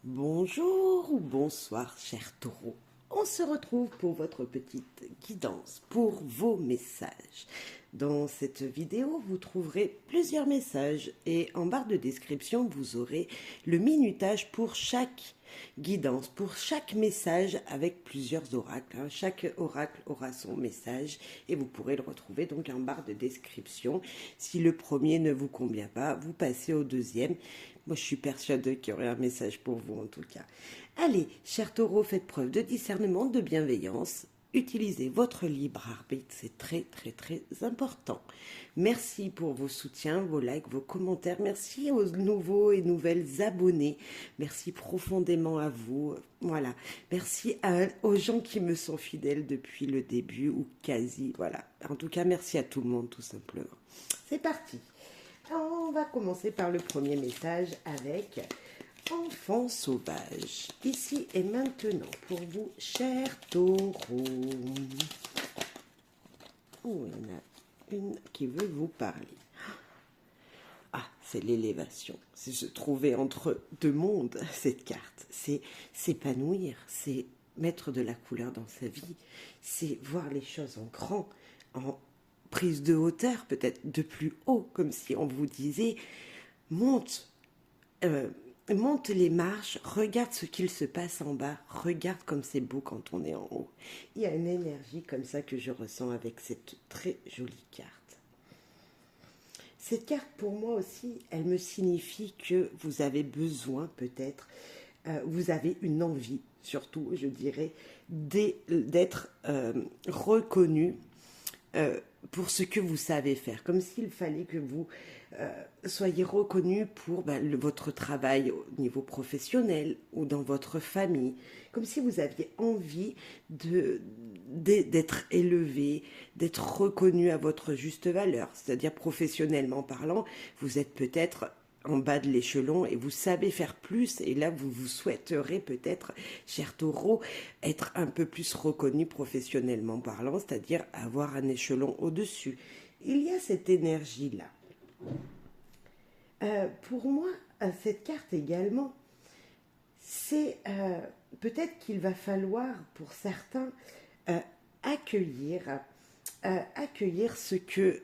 Bonjour ou bonsoir, chers taureaux. On se retrouve pour votre petite guidance, pour vos messages. Dans cette vidéo, vous trouverez plusieurs messages et en barre de description, vous aurez le minutage pour chaque guidance, pour chaque message avec plusieurs oracles. Chaque oracle aura son message et vous pourrez le retrouver donc en barre de description. Si le premier ne vous convient pas, vous passez au deuxième. Moi, je suis persuadée qu'il y aurait un message pour vous en tout cas. Allez, chers taureaux, faites preuve de discernement, de bienveillance. Utilisez votre libre arbitre, c'est très important. Merci pour vos soutiens, vos likes, vos commentaires. Merci aux nouveaux et nouvelles abonnés. Merci profondément à vous. Voilà. Merci aux gens qui me sont fidèles depuis le début ou quasi. Voilà. En tout cas, merci à tout le monde tout simplement. C'est parti. On va commencer par le premier message avec Enfant sauvage. Ici et maintenant pour vous, chers taureaux. Oh, il y en a une qui veut vous parler. Ah, c'est l'élévation. C'est se trouver entre deux mondes, cette carte. C'est s'épanouir, c'est mettre de la couleur dans sa vie, c'est voir les choses en grand, en prise de hauteur, peut-être de plus haut, comme si on vous disait monte, monte les marches, regarde ce qu'il se passe en bas, regarde comme c'est beau quand on est en haut. Il y a une énergie comme ça que je ressens avec cette très jolie carte. Cette carte, pour moi aussi, elle me signifie que vous avez besoin peut-être, vous avez une envie, surtout, je dirais, d'être reconnu pour ce que vous savez faire, comme s'il fallait que vous soyez reconnu pour votre travail au niveau professionnel ou dans votre famille, comme si vous aviez envie d'être élevé, d'être reconnu à votre juste valeur, c'est-à-dire professionnellement parlant, vous êtes peut-être en bas de l'échelon et vous savez faire plus et là vous vous souhaiterez peut-être, cher taureau, être un peu plus reconnu professionnellement parlant, c'est-à-dire avoir un échelon au-dessus. Il y a cette énergie-là. Pour moi, cette carte également, c'est peut-être qu'il va falloir pour certains accueillir ce que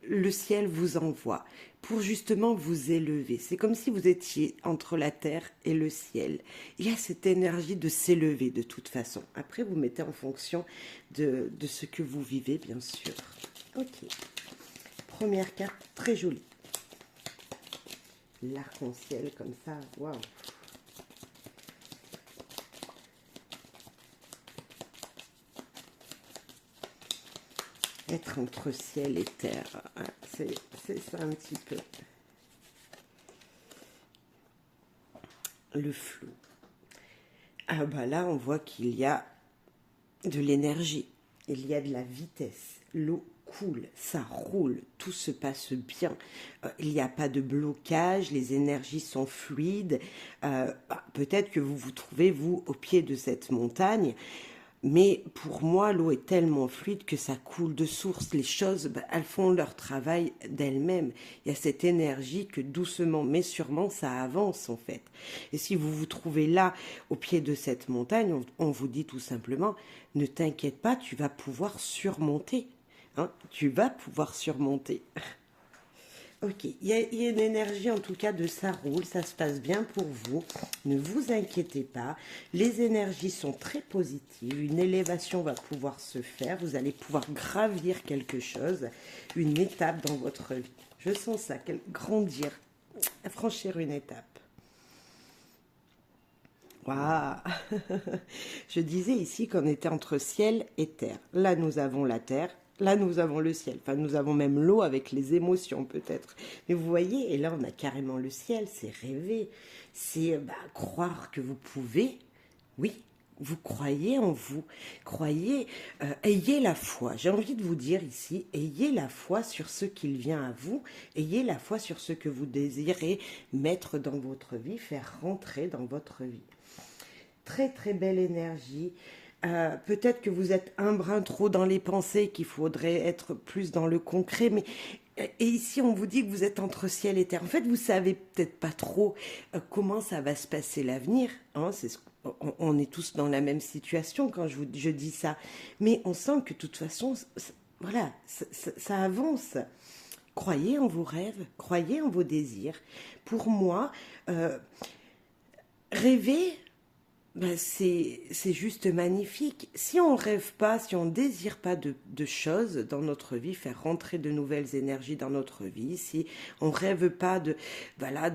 le ciel vous envoie pour justement vous élever. C'est comme si vous étiez entre la terre et le ciel. Il y a cette énergie de s'élever de toute façon. Après, vous mettez en fonction de ce que vous vivez, bien sûr. Ok. Première carte, très jolie. L'arc-en-ciel comme ça, waouh. Être entre ciel et terre, hein, c'est ça un petit peu. Le flou. Ah bah là, on voit qu'il y a de l'énergie, il y a de la vitesse, l'eau coule, ça roule, tout se passe bien, il n'y a pas de blocage, les énergies sont fluides, peut-être que vous vous trouvez, vous, au pied de cette montagne, mais pour moi, l'eau est tellement fluide que ça coule de source. Les choses, elles font leur travail d'elles-mêmes. Il y a cette énergie que doucement, mais sûrement, ça avance en fait. Et si vous vous trouvez là, au pied de cette montagne, on vous dit tout simplement, ne t'inquiète pas, tu vas pouvoir surmonter. Hein, tu vas pouvoir surmonter. Ok, il y a une énergie en tout cas de ça roule, ça se passe bien pour vous, ne vous inquiétez pas, les énergies sont très positives, une élévation va pouvoir se faire, vous allez pouvoir gravir quelque chose, une étape dans votre vie. Je sens ça, grandir, franchir une étape. Waouh. Je disais ici qu'on était entre ciel et terre. Là, nous avons la terre. Là, nous avons le ciel. Enfin, nous avons même l'eau avec les émotions, peut-être. Mais vous voyez, et là, on a carrément le ciel. C'est rêver. C'est croire que vous pouvez. Oui, vous croyez en vous. Croyez, ayez la foi. J'ai envie de vous dire ici, ayez la foi sur ce qu'il vient à vous. Ayez la foi sur ce que vous désirez mettre dans votre vie, faire rentrer dans votre vie. Très belle énergie. Peut-être que vous êtes un brin trop dans les pensées, qu'il faudrait être plus dans le concret, mais Et ici, on vous dit que vous êtes entre ciel et terre. En fait, vous savez peut-être pas trop comment ça va se passer l'avenir. Hein, on est tous dans la même situation quand je dis ça. Mais on sent que de toute façon, voilà, ça avance. Croyez en vos rêves, croyez en vos désirs. Pour moi, rêver, ben c'est juste magnifique. Si on rêve pas, si on désire pas de choses dans notre vie, faire rentrer de nouvelles énergies dans notre vie, si on rêve pas voilà,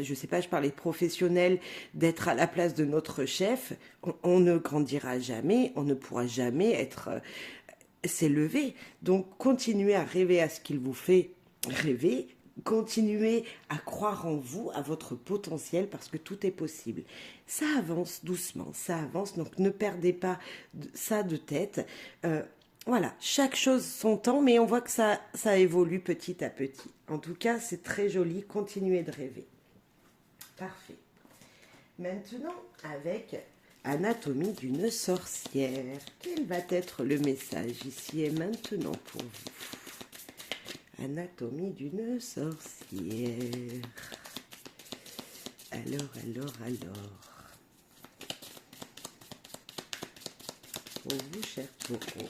je sais pas, je parlais de professionnels, d'être à la place de notre chef, on ne grandira jamais, on ne pourra jamais s'élever. Donc, continuez à rêver à ce qu'il vous fait rêver. Continuez à croire en vous, à votre potentiel, parce que tout est possible. Ça avance doucement, ça avance, donc ne perdez pas ça de tête. Voilà, chaque chose son temps, mais on voit que ça évolue petit à petit. En tout cas, c'est très joli, continuez de rêver. Parfait. Maintenant, avec Anatomie d'une sorcière. Quel va être le message ici et maintenant pour vous? Anatomie d'une sorcière. Alors. Pour vous, cher taureau.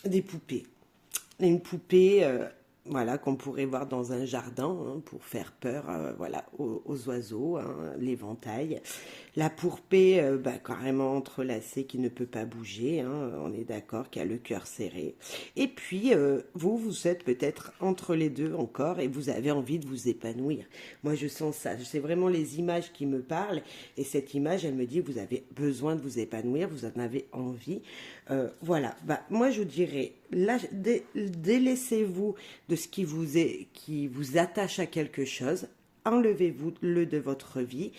Des poupées. Une poupée, voilà, qu'on pourrait voir dans un jardin, hein, pour faire peur, voilà, aux oiseaux, hein, l'éventail. La poupée, carrément entrelacée, qui ne peut pas bouger, hein, on est d'accord, qui a le cœur serré. Et puis, vous êtes peut-être entre les deux encore, et vous avez envie de vous épanouir. Moi, je sens ça, c'est vraiment les images qui me parlent, et cette image, elle me dit, vous avez besoin de vous épanouir, vous en avez envie. Voilà, moi je dirais, délaissez-vous de ce qui vous attache à quelque chose, enlevez-vous-le de votre vie,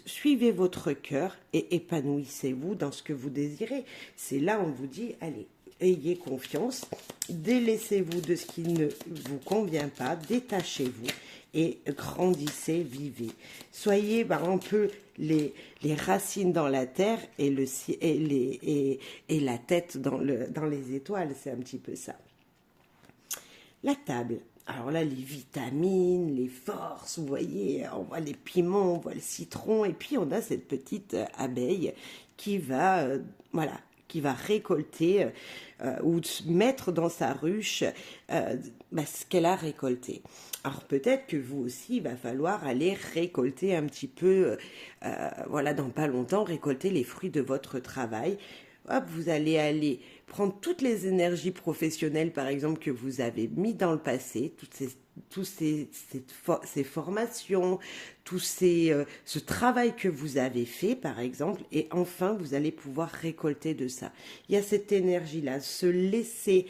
suivez votre cœur et épanouissez-vous dans ce que vous désirez. C'est là où on vous dit, allez, ayez confiance, délaissez-vous de ce qui ne vous convient pas, détachez-vous et grandissez, vivez. Soyez un peu les racines dans la terre et la tête dans les étoiles, c'est un petit peu ça. La table. Alors là, les vitamines, les forces, vous voyez, on voit les piments, on voit le citron, et puis on a cette petite abeille qui va, voilà, qui va récolter ou mettre dans sa ruche ce qu'elle a récolté. Alors peut-être que vous aussi, il va falloir aller récolter un petit peu, voilà, dans pas longtemps, récolter les fruits de votre travail. Hop, vous allez aller prendre toutes les énergies professionnelles, par exemple, que vous avez mis dans le passé, ces formations, ce travail que vous avez fait, par exemple, et enfin, vous allez pouvoir récolter de ça. Il y a cette énergie-là, se laisser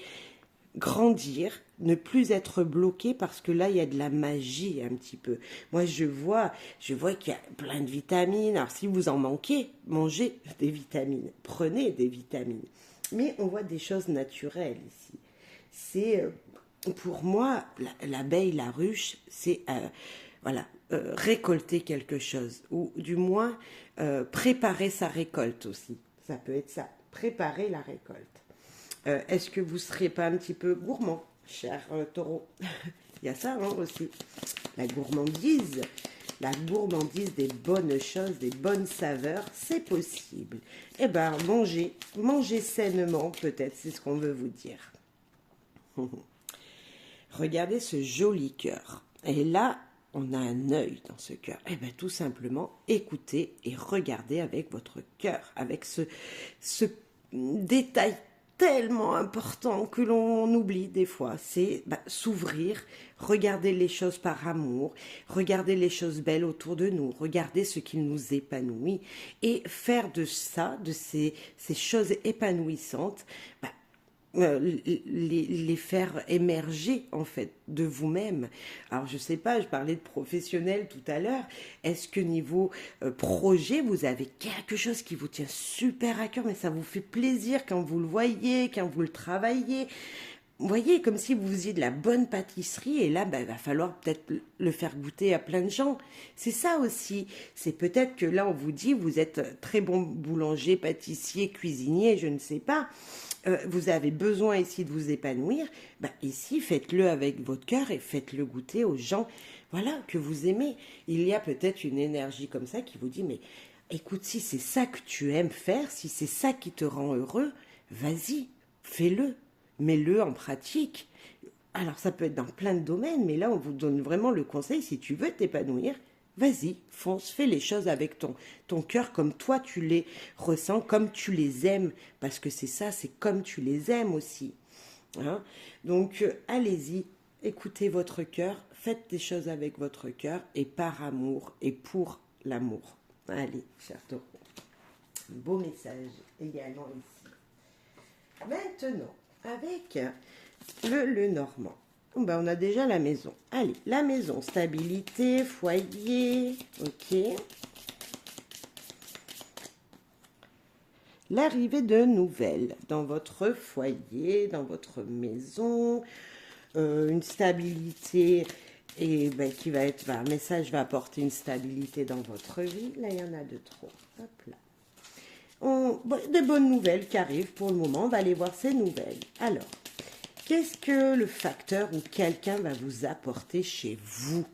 grandir, ne plus être bloqué, parce que là il y a de la magie un petit peu. Moi je vois qu'il y a plein de vitamines. Alors si vous en manquez, mangez des vitamines, prenez des vitamines. Mais on voit des choses naturelles ici. C'est pour moi l'abeille, la ruche, c'est voilà, récolter quelque chose, ou du moins préparer sa récolte aussi. Ça peut être ça, préparer la récolte. Est-ce que vous ne serez pas un petit peu gourmand, cher taureau? Il y a ça, hein, aussi. La gourmandise des bonnes choses, des bonnes saveurs, c'est possible. Eh bien, mangez sainement, peut-être, c'est ce qu'on veut vous dire. Regardez ce joli cœur. Et là, on a un œil dans ce cœur. Eh bien, tout simplement, écoutez et regardez avec votre cœur, avec ce détail tellement important que l'on oublie des fois, c'est s'ouvrir, regarder les choses par amour, regarder les choses belles autour de nous, regarder ce qui nous épanouit et faire de ça, de ces choses épanouissantes, les faire émerger en fait de vous-même. Alors je sais pas, je parlais de professionnel tout à l'heure. Est-ce que niveau projet, vous avez quelque chose qui vous tient super à cœur, mais ça vous fait plaisir quand vous le voyez, quand vous le travaillez? vous voyez, comme si vous faisiez de la bonne pâtisserie et là, il va falloir peut-être le faire goûter à plein de gens. C'est ça aussi. C'est peut-être que là, on vous dit, vous êtes très bon boulanger, pâtissier, cuisinier, je ne sais pas. Vous avez besoin ici de vous épanouir. Ici, faites-le avec votre cœur et faites-le goûter aux gens, voilà, que vous aimez. Il y a peut-être une énergie comme ça qui vous dit, mais écoute, si c'est ça que tu aimes faire, si c'est ça qui te rend heureux, vas-y, fais-le. Mets-le en pratique. Alors, ça peut être dans plein de domaines, mais là, on vous donne vraiment le conseil, si tu veux t'épanouir, vas-y, fonce, fais les choses avec ton cœur comme toi tu les ressens, comme tu les aimes, parce que c'est ça, c'est comme tu les aimes aussi. Hein. Donc, allez-y, écoutez votre cœur, faites des choses avec votre cœur, et par amour, et pour l'amour. Allez, cher taureau, beau message également ici. Maintenant, avec le Normand. On a déjà la maison. Allez, la maison, stabilité, foyer, ok. L'arrivée de nouvelles dans votre foyer, dans votre maison, une stabilité et qui va être, un message va apporter une stabilité dans votre vie. Là, il y en a de trop. Hop là. De bonnes nouvelles qui arrivent pour le moment. On va aller voir ces nouvelles. Alors, qu'est-ce que le facteur ou quelqu'un va vous apporter chez vous?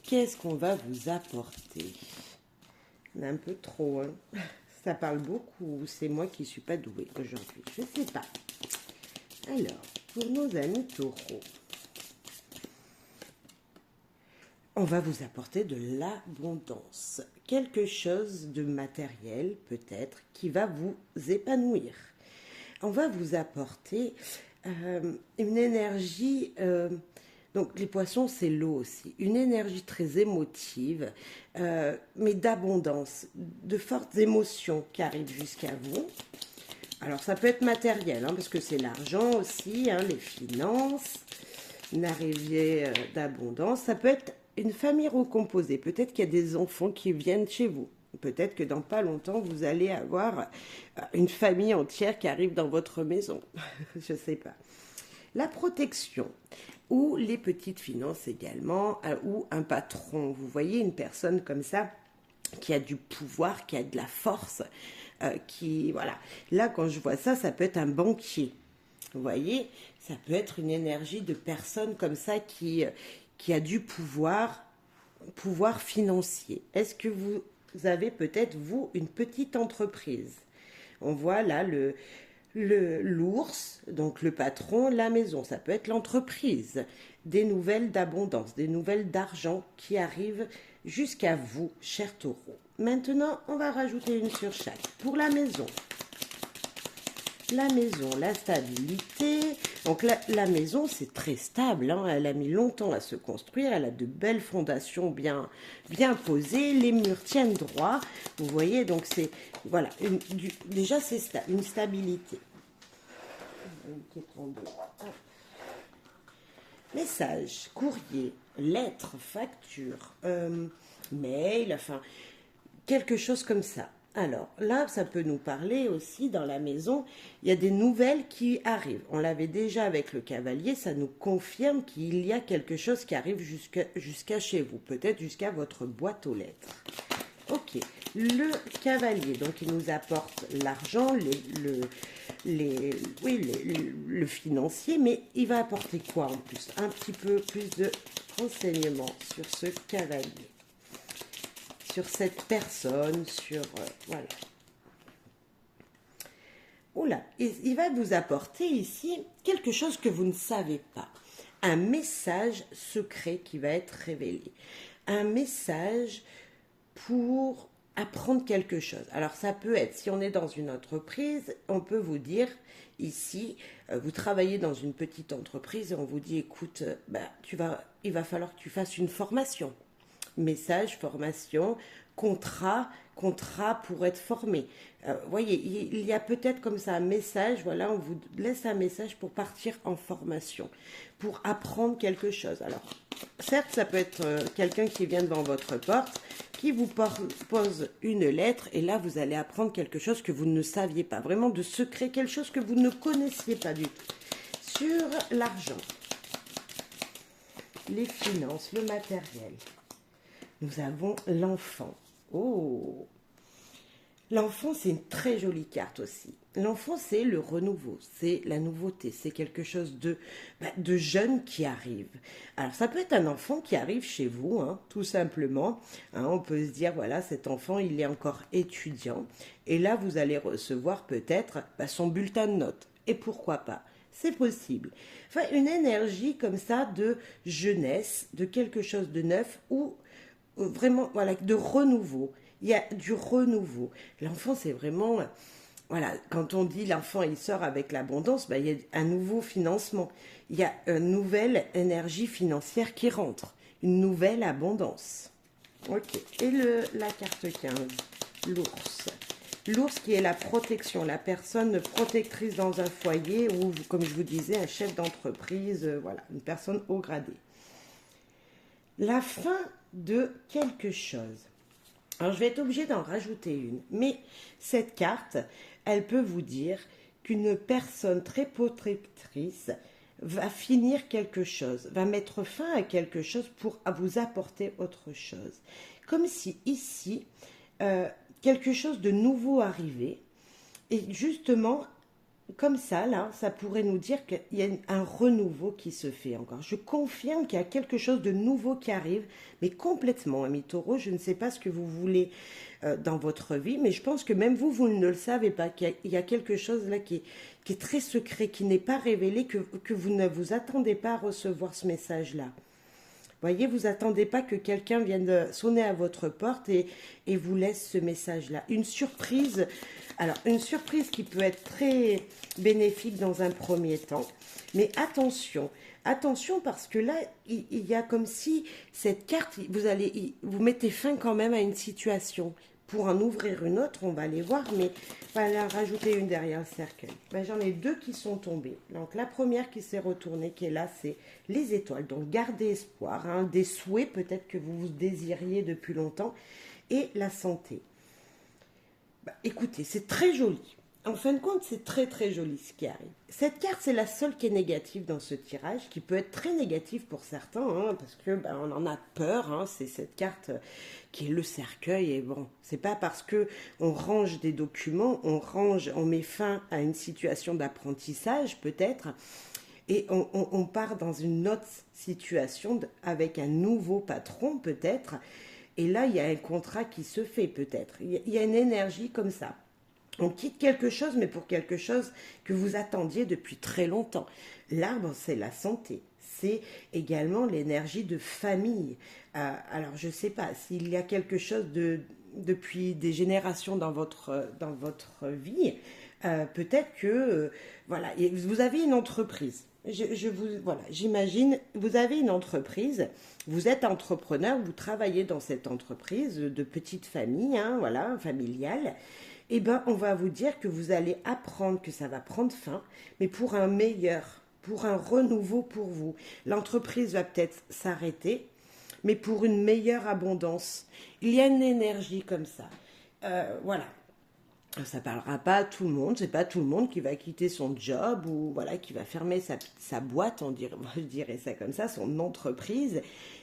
Qu'est-ce qu'on va vous apporter? On a un peu trop, hein? Ça parle beaucoup. C'est moi qui ne suis pas douée aujourd'hui. Je ne sais pas. Alors, pour nos amis taureaux, on va vous apporter de l'abondance. Quelque chose de matériel, peut-être, qui va vous épanouir. On va vous apporter une énergie... donc, les poissons, c'est l'eau aussi. Une énergie très émotive, mais d'abondance, de fortes émotions qui arrivent jusqu'à vous. Alors, ça peut être matériel, parce que c'est l'argent aussi, les finances, une arrivée d'abondance. Ça peut être une famille recomposée. Peut-être qu'il y a des enfants qui viennent chez vous. Peut-être que dans pas longtemps, vous allez avoir une famille entière qui arrive dans votre maison. Je ne sais pas. La protection ou les petites finances également, ou un patron. Vous voyez une personne comme ça qui a du pouvoir, qui a de la force, voilà. Là, quand je vois ça, ça peut être un banquier. Vous voyez, ça peut être une énergie de personne comme ça qui a du pouvoir financier. Est-ce que vous avez peut-être, vous, une petite entreprise? On voit là l'ours, donc le patron, la maison. Ça peut être l'entreprise. Des nouvelles d'abondance, des nouvelles d'argent qui arrivent jusqu'à vous, cher taureau. Maintenant, on va rajouter une sur chaque. Pour la maison, la stabilité. Donc la maison, c'est très stable. Elle a mis longtemps à se construire. Elle a de belles fondations bien posées. Les murs tiennent droit. Vous voyez, donc c'est... Voilà, déjà, c'est une stabilité. Message, courrier, lettre, facture, mail, enfin, quelque chose comme ça. Alors là, ça peut nous parler aussi dans la maison, il y a des nouvelles qui arrivent. On l'avait déjà avec le cavalier, ça nous confirme qu'il y a quelque chose qui arrive jusqu'à chez vous, peut-être jusqu'à votre boîte aux lettres. Ok, le cavalier, donc il nous apporte l'argent, le financier, mais il va apporter quoi en plus? Un petit peu plus de renseignements sur ce cavalier. Sur cette personne, voilà. Oula, il va vous apporter ici quelque chose que vous ne savez pas. Un message secret qui va être révélé. Un message pour apprendre quelque chose. Alors ça peut être, si on est dans une entreprise, on peut vous dire ici, vous travaillez dans une petite entreprise et on vous dit, écoute, il va falloir que tu fasses une formation. Message, formation, contrat pour être formé. Voyez, il y a peut-être comme ça un message, voilà, on vous laisse un message pour partir en formation, pour apprendre quelque chose. Alors, certes, ça peut être quelqu'un qui vient devant votre porte, qui vous pose une lettre, et là, vous allez apprendre quelque chose que vous ne saviez pas, vraiment de secret, quelque chose que vous ne connaissiez pas du tout. sur l'argent, les finances, le matériel, nous avons l'enfant. Oh! L'enfant, c'est une très jolie carte aussi. L'enfant, c'est le renouveau, c'est la nouveauté, c'est quelque chose de jeune qui arrive. Alors, ça peut être un enfant qui arrive chez vous, hein, tout simplement. Hein, on peut se dire, voilà, cet enfant, il est encore étudiant. Et là, vous allez recevoir peut-être son bulletin de notes. Et pourquoi pas? C'est possible. Enfin, une énergie comme ça de jeunesse, de quelque chose de neuf ou vraiment, voilà, de renouveau. Il y a du renouveau. L'enfant, c'est vraiment, voilà, quand on dit l'enfant, il sort avec l'abondance, ben, il y a un nouveau financement. Il y a une nouvelle énergie financière qui rentre. Une nouvelle abondance. Ok. Et la carte 15, l'ours. L'ours qui est la protection, la personne protectrice dans un foyer ou, comme je vous disais, un chef d'entreprise, voilà, une personne haut gradée. La fin de quelque chose. Alors, je vais être obligée d'en rajouter une. Mais cette carte, elle peut vous dire qu'une personne très protectrice va finir quelque chose, va mettre fin à quelque chose pour vous apporter autre chose. Comme si ici, quelque chose de nouveau arrivait. Et justement, comme ça, là, ça pourrait nous dire qu'il y a un renouveau qui se fait encore. Je confirme qu'il y a quelque chose de nouveau qui arrive, mais complètement, ami Taureau. Je ne sais pas ce que vous voulez dans votre vie, mais je pense que même vous, vous ne le savez pas, qu'il y a quelque chose là qui est très secret, qui n'est pas révélé, que vous ne vous attendez pas à recevoir ce message-là. Voyez, vous attendez pas que quelqu'un vienne sonner à votre porte et vous laisse ce message-là. Une surprise, alors une surprise qui peut être très bénéfique dans un premier temps, mais attention, attention parce que là, il y a comme si cette carte, vous mettez fin quand même à une situation. Pour en ouvrir une autre, on va aller voir, mais on va en rajouter une derrière le cercueil. Ben, j'en ai deux qui sont tombées. Donc la première qui s'est retournée, qui est là, c'est les étoiles. Donc gardez espoir, hein, des souhaits peut-être que vous désiriez depuis longtemps, et la santé. Ben, écoutez, c'est très joli. En fin de compte, c'est très très joli ce qui arrive. Cette carte, c'est la seule qui est négative dans ce tirage, qui peut être très négative pour certains, hein, parce que on en a peur. Hein, c'est cette carte qui est le cercueil. Et bon, c'est pas parce que on range des documents, on met fin à une situation d'apprentissage peut-être, et on part dans une autre situation avec un nouveau patron peut-être. Et là, il y a un contrat qui se fait peut-être. Il y a une énergie comme ça. On quitte quelque chose, mais pour quelque chose que vous attendiez depuis très longtemps. L'arbre, c'est la santé. C'est également l'énergie de famille. Alors, je ne sais pas s'il y a quelque chose depuis des générations dans votre vie. Peut-être que, voilà, vous avez une entreprise. Voilà, j'imagine, vous avez une entreprise, vous êtes entrepreneur, vous travaillez dans cette entreprise de petite famille, hein, voilà, familiale. Eh bien, on va vous dire que vous allez apprendre que ça va prendre fin, mais pour un meilleur, pour un renouveau pour vous. L'entreprise va peut-être s'arrêter, mais pour une meilleure abondance. Il y a une énergie comme ça. Voilà. Ça parlera pas à tout le monde, c'est pas tout le monde qui va quitter son job ou voilà qui va fermer sa boîte, je dirais ça comme ça, son entreprise.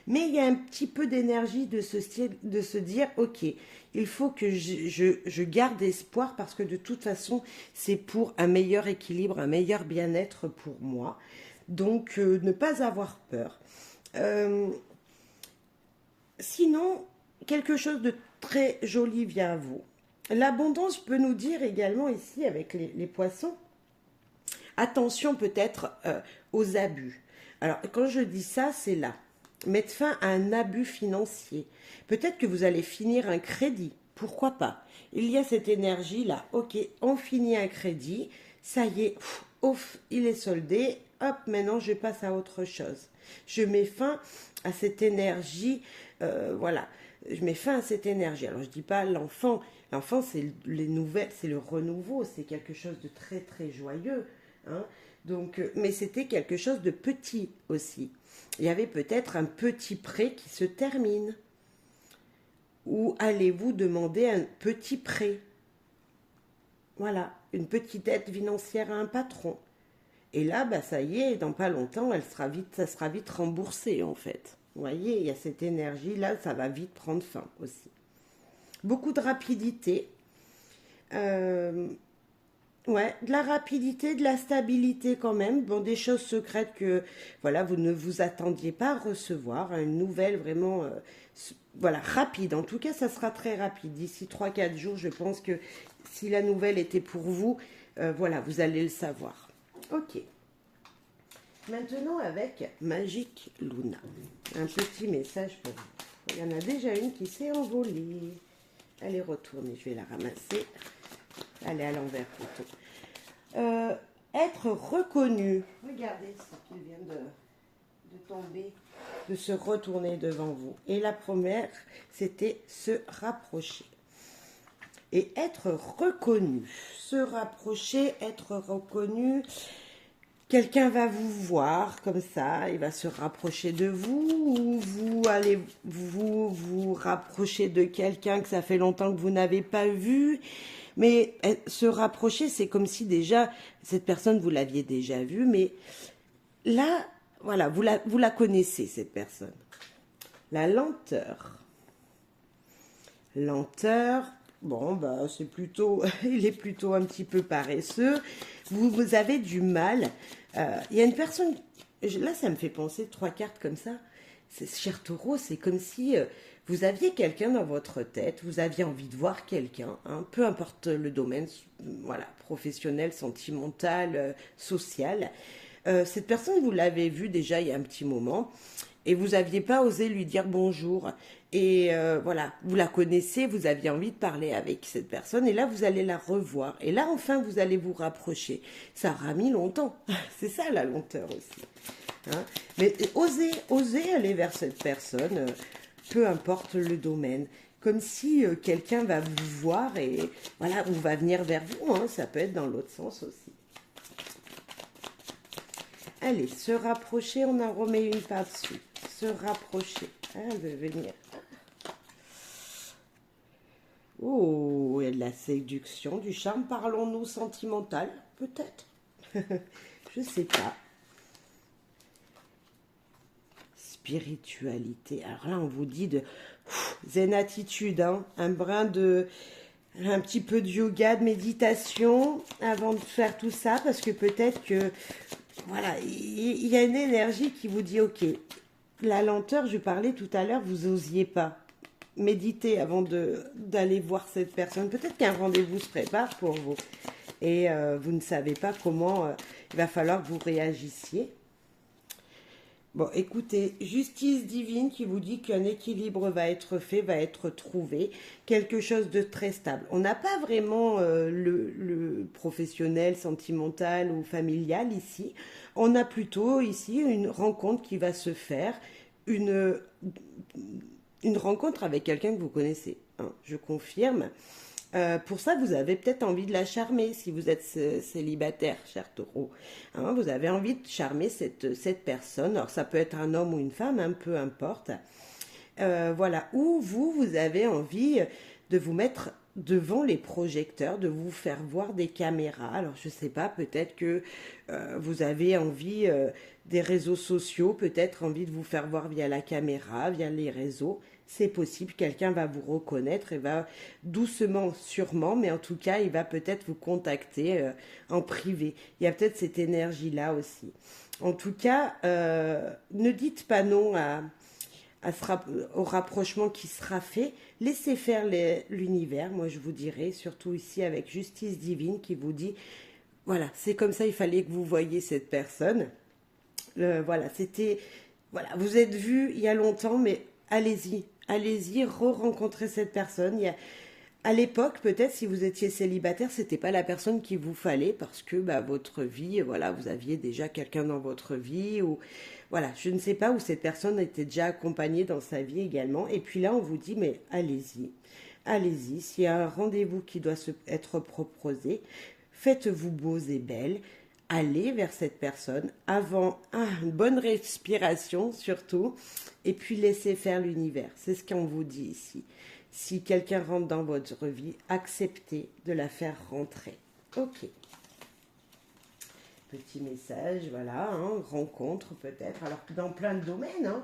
Mais il y a un petit peu d'énergie de se dire, ok, il faut que je garde espoir parce que de toute façon, c'est pour un meilleur équilibre, un meilleur bien-être pour moi. Donc, ne pas avoir peur. Sinon, quelque chose de très joli vient à vous. L'abondance peut nous dire également ici avec les poissons, attention peut-être aux abus. Alors quand je dis ça, c'est là. Mettre fin à un abus financier. Peut-être que vous allez finir un crédit. Pourquoi pas? Il y a cette énergie-là. Ok, on finit un crédit. Ça y est, ouf, il est soldé. Hop, maintenant je passe à autre chose. Je mets fin à cette énergie. Voilà. Je mets fin à cette énergie. Alors je dis pas l'enfant. L'enfant, c'est les nouvelles, c'est le renouveau. C'est quelque chose de très très joyeux. Hein. Donc, mais c'était quelque chose de petit aussi. Il y avait peut-être un petit prêt qui se termine. Ou allez-vous demander un petit prêt? Voilà, une petite aide financière à un patron. Et là, bah, ça y est, dans pas longtemps, ça sera vite remboursé en fait. Vous voyez, il y a cette énergie-là, ça va vite prendre fin aussi. Beaucoup de rapidité. Ouais, de la rapidité, de la stabilité quand même. Bon, des choses secrètes que, voilà, vous ne vous attendiez pas à recevoir. Une nouvelle vraiment, voilà, rapide. En tout cas, ça sera très rapide. D'ici 3 4 jours, je pense que si la nouvelle était pour vous, voilà, vous allez le savoir. Ok. Maintenant, avec Magic Luna. Un petit message pour vous. Il y en a déjà une qui s'est envolée. Elle est retournée, je vais la ramasser. Elle est à l'envers plutôt. Être reconnu. Regardez ce qui vient de tomber, de se retourner devant vous. Et la première, c'était se rapprocher. Et être reconnu. Se rapprocher, être reconnu. Quelqu'un va vous voir comme ça, il va se rapprocher de vous, ou vous allez vous rapprocher de quelqu'un que ça fait longtemps que vous n'avez pas vu. Mais se rapprocher, c'est comme si déjà, cette personne, vous l'aviez déjà vue, mais là, voilà, vous la connaissez, cette personne. La lenteur. Lenteur, bon, bah, c'est plutôt, il est plutôt un petit peu paresseux. Vous avez du mal. Il y a une personne, là, ça me fait penser 3 cartes comme ça. Cher Taureau, c'est comme si vous aviez quelqu'un dans votre tête, vous aviez envie de voir quelqu'un, hein, peu importe le domaine, voilà, professionnel, sentimental, social. Cette personne, vous l'avez vue déjà il y a un petit moment et vous n'aviez pas osé lui dire bonjour. Et voilà, vous la connaissez, vous aviez envie de parler avec cette personne et là, vous allez la revoir. Et là, enfin, vous allez vous rapprocher. Ça aura mis longtemps. C'est ça la lenteur aussi. Hein, mais osez aller vers cette personne, peu importe le domaine. Comme si quelqu'un va vous voir et voilà, ou va venir vers vous. Hein, ça peut être dans l'autre sens aussi. Allez, se rapprocher, on en remet une par-dessus. Se rapprocher. Ah, elle veut venir. Oh, il y a de la séduction, du charme. Parlons-nous sentimental, peut-être. Je sais pas. Spiritualité. Alors là, on vous dit de zen attitude, hein, un petit peu de yoga, de méditation avant de faire tout ça, parce que peut-être que, voilà, il y a une énergie qui vous dit, ok, la lenteur, je parlais tout à l'heure, vous osiez pas méditer avant d'aller voir cette personne. Peut-être qu'un rendez-vous se prépare pour vous et vous ne savez pas comment il va falloir que vous réagissiez. Bon, écoutez, justice divine qui vous dit qu'un équilibre va être fait, va être trouvé, quelque chose de très stable. On n'a pas vraiment le professionnel, sentimental ou familial ici. On a plutôt ici une rencontre qui va se faire, une rencontre avec quelqu'un que vous connaissez, hein, je confirme. Pour ça, vous avez peut-être envie de la charmer si vous êtes célibataire, cher Taureau. Hein, vous avez envie de charmer cette personne. Alors, ça peut être un homme ou une femme, hein, peu importe. Voilà. Ou vous avez envie de vous mettre devant les projecteurs, de vous faire voir des caméras. Alors, je ne sais pas, peut-être que vous avez envie des réseaux sociaux, peut-être envie de vous faire voir via la caméra, via les réseaux. C'est possible, quelqu'un va vous reconnaître et va doucement, sûrement, mais en tout cas, il va peut-être vous contacter en privé. Il y a peut-être cette énergie-là aussi. En tout cas, ne dites pas non au rapprochement qui sera fait. Laissez faire l'univers, moi je vous dirais, surtout ici avec justice divine qui vous dit, voilà, c'est comme ça, il fallait que vous voyiez cette personne. Voilà, voilà, vous êtes vus il y a longtemps, mais allez-y, re-rencontrer cette personne. À l'époque, peut-être, si vous étiez célibataire, c'était pas la personne qu'il vous fallait parce que bah, votre vie, voilà, vous aviez déjà quelqu'un dans votre vie ou voilà, je ne sais pas où cette personne était déjà accompagnée dans sa vie également. Et puis là, on vous dit, mais allez-y. S'il y a un rendez-vous qui doit être proposé, faites-vous beaux et belles. Allez vers cette personne avant une bonne respiration surtout et puis laissez faire l'univers. C'est ce qu'on vous dit ici. Si quelqu'un rentre dans votre vie, acceptez de la faire rentrer. Ok. petit message, voilà, hein, rencontre peut-être. Alors dans plein de domaines, hein,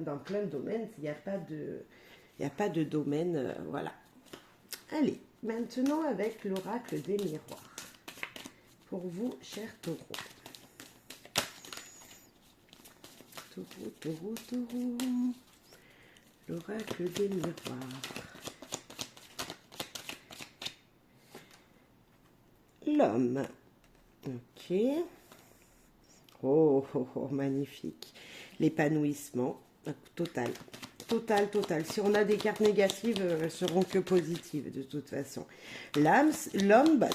dans plein de domaines, il n'y a pas de domaine, voilà. Allez, maintenant avec l'oracle des miroirs. Pour vous, chers taureaux. Taureau. L'oracle des miroirs. L'homme. Ok. Oh, magnifique. L'épanouissement total. Total. Si on a des cartes négatives, elles seront que positives de toute façon. L'homme,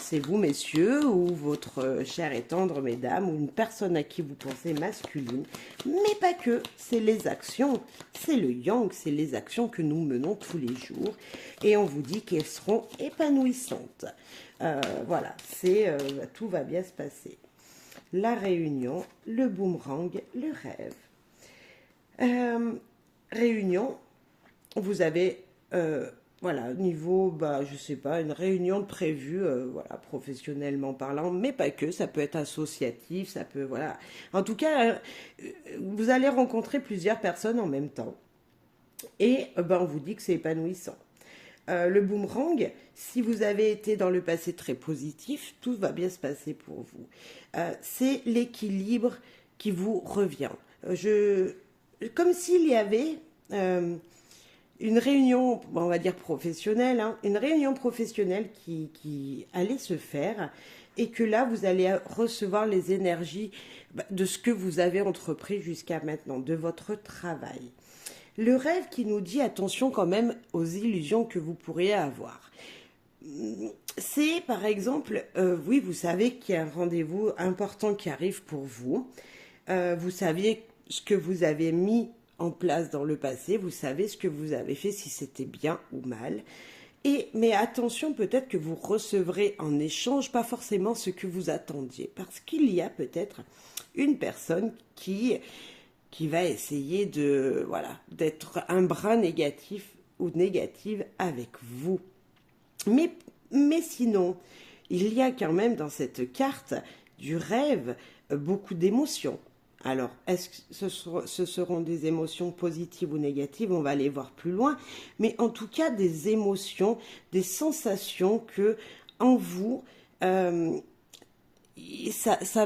c'est vous, messieurs, ou votre chère et tendre, mesdames, ou une personne à qui vous pensez masculine. Mais pas que. C'est les actions. C'est le yang, c'est les actions que nous menons tous les jours. Et on vous dit qu'elles seront épanouissantes. Voilà, tout va bien se passer. La réunion, le boomerang, le rêve. Réunion, vous avez, voilà, niveau, je sais pas, une réunion de prévue, voilà, professionnellement parlant, mais pas que, ça peut être associatif, ça peut, voilà. En tout cas, vous allez rencontrer plusieurs personnes en même temps. Et, on vous dit que c'est épanouissant. Le boomerang, si vous avez été dans le passé très positif, tout va bien se passer pour vous. C'est l'équilibre qui vous revient. Comme s'il y avait une réunion, on va dire professionnelle, hein, une réunion professionnelle qui allait se faire et que là, vous allez recevoir les énergies de ce que vous avez entrepris jusqu'à maintenant, de votre travail. Le rêve qui nous dit attention quand même aux illusions que vous pourriez avoir. C'est par exemple, oui, vous savez qu'il y a un rendez-vous important qui arrive pour vous. Vous saviez ce que vous avez mis en place dans le passé, vous savez ce que vous avez fait, si c'était bien ou mal. Mais attention, peut-être que vous recevrez en échange pas forcément ce que vous attendiez, parce qu'il y a peut-être une personne qui va essayer d'être un brin négatif ou négative avec vous. Mais sinon, il y a quand même dans cette carte du rêve beaucoup d'émotions. Alors, est-ce que ce seront des émotions positives ou négatives? On va aller voir plus loin. Mais en tout cas, des émotions, des sensations que en vous, ça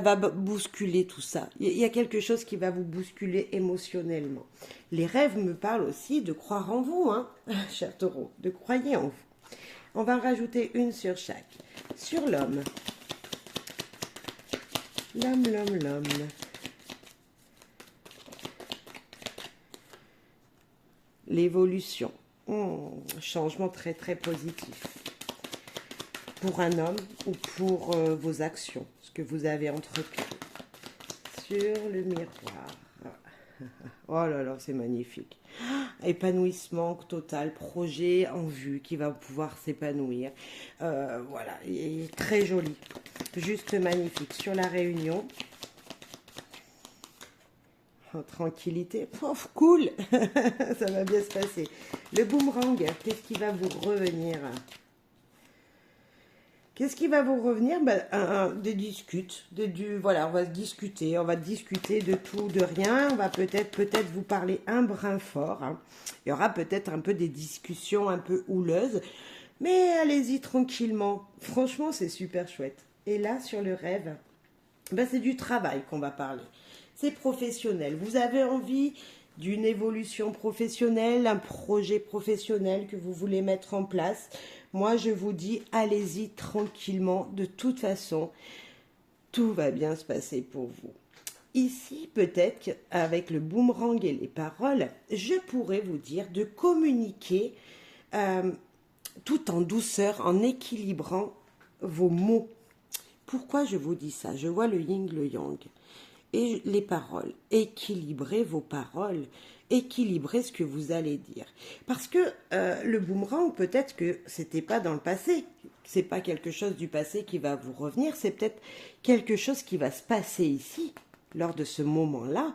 va bousculer tout ça. Il y a quelque chose qui va vous bousculer émotionnellement. Les rêves me parlent aussi de croire en vous, hein, cher taureau, de croyer en vous. On va en rajouter une sur chaque. Sur l'homme. L'homme. L'évolution. Changement très très positif. Pour un homme ou pour vos actions, ce que vous avez entrepris. Sur le miroir. Oh là là, c'est magnifique. Épanouissement total, projet en vue qui va pouvoir s'épanouir. Voilà, il est très joli. Juste magnifique. Sur la réunion. Oh, tranquillité. Oh, cool. Ça va bien se passer. Le boomerang, qu'est-ce qui va vous revenir ? Qu'est-ce qui va vous revenir? Des discutes, voilà, on va discuter de tout, de rien. On va peut-être vous parler un brin fort. Hein. Il y aura peut-être un peu des discussions un peu houleuses, mais allez-y tranquillement. Franchement, c'est super chouette. Et là, sur le rêve, c'est du travail qu'on va parler. C'est professionnel. Vous avez envie d'une évolution professionnelle, un projet professionnel que vous voulez mettre en place. Moi, je vous dis, allez-y tranquillement. De toute façon, tout va bien se passer pour vous. Ici, peut-être qu'avec le boomerang et les paroles, je pourrais vous dire de communiquer tout en douceur, en équilibrant vos mots. Pourquoi je vous dis ça? Je vois le yin, le yang. Et les paroles. Équilibrez vos paroles. Équilibrez ce que vous allez dire. Parce que le boomerang, peut-être que c'était pas dans le passé. C'est pas quelque chose du passé qui va vous revenir. C'est peut-être quelque chose qui va se passer ici, lors de ce moment-là,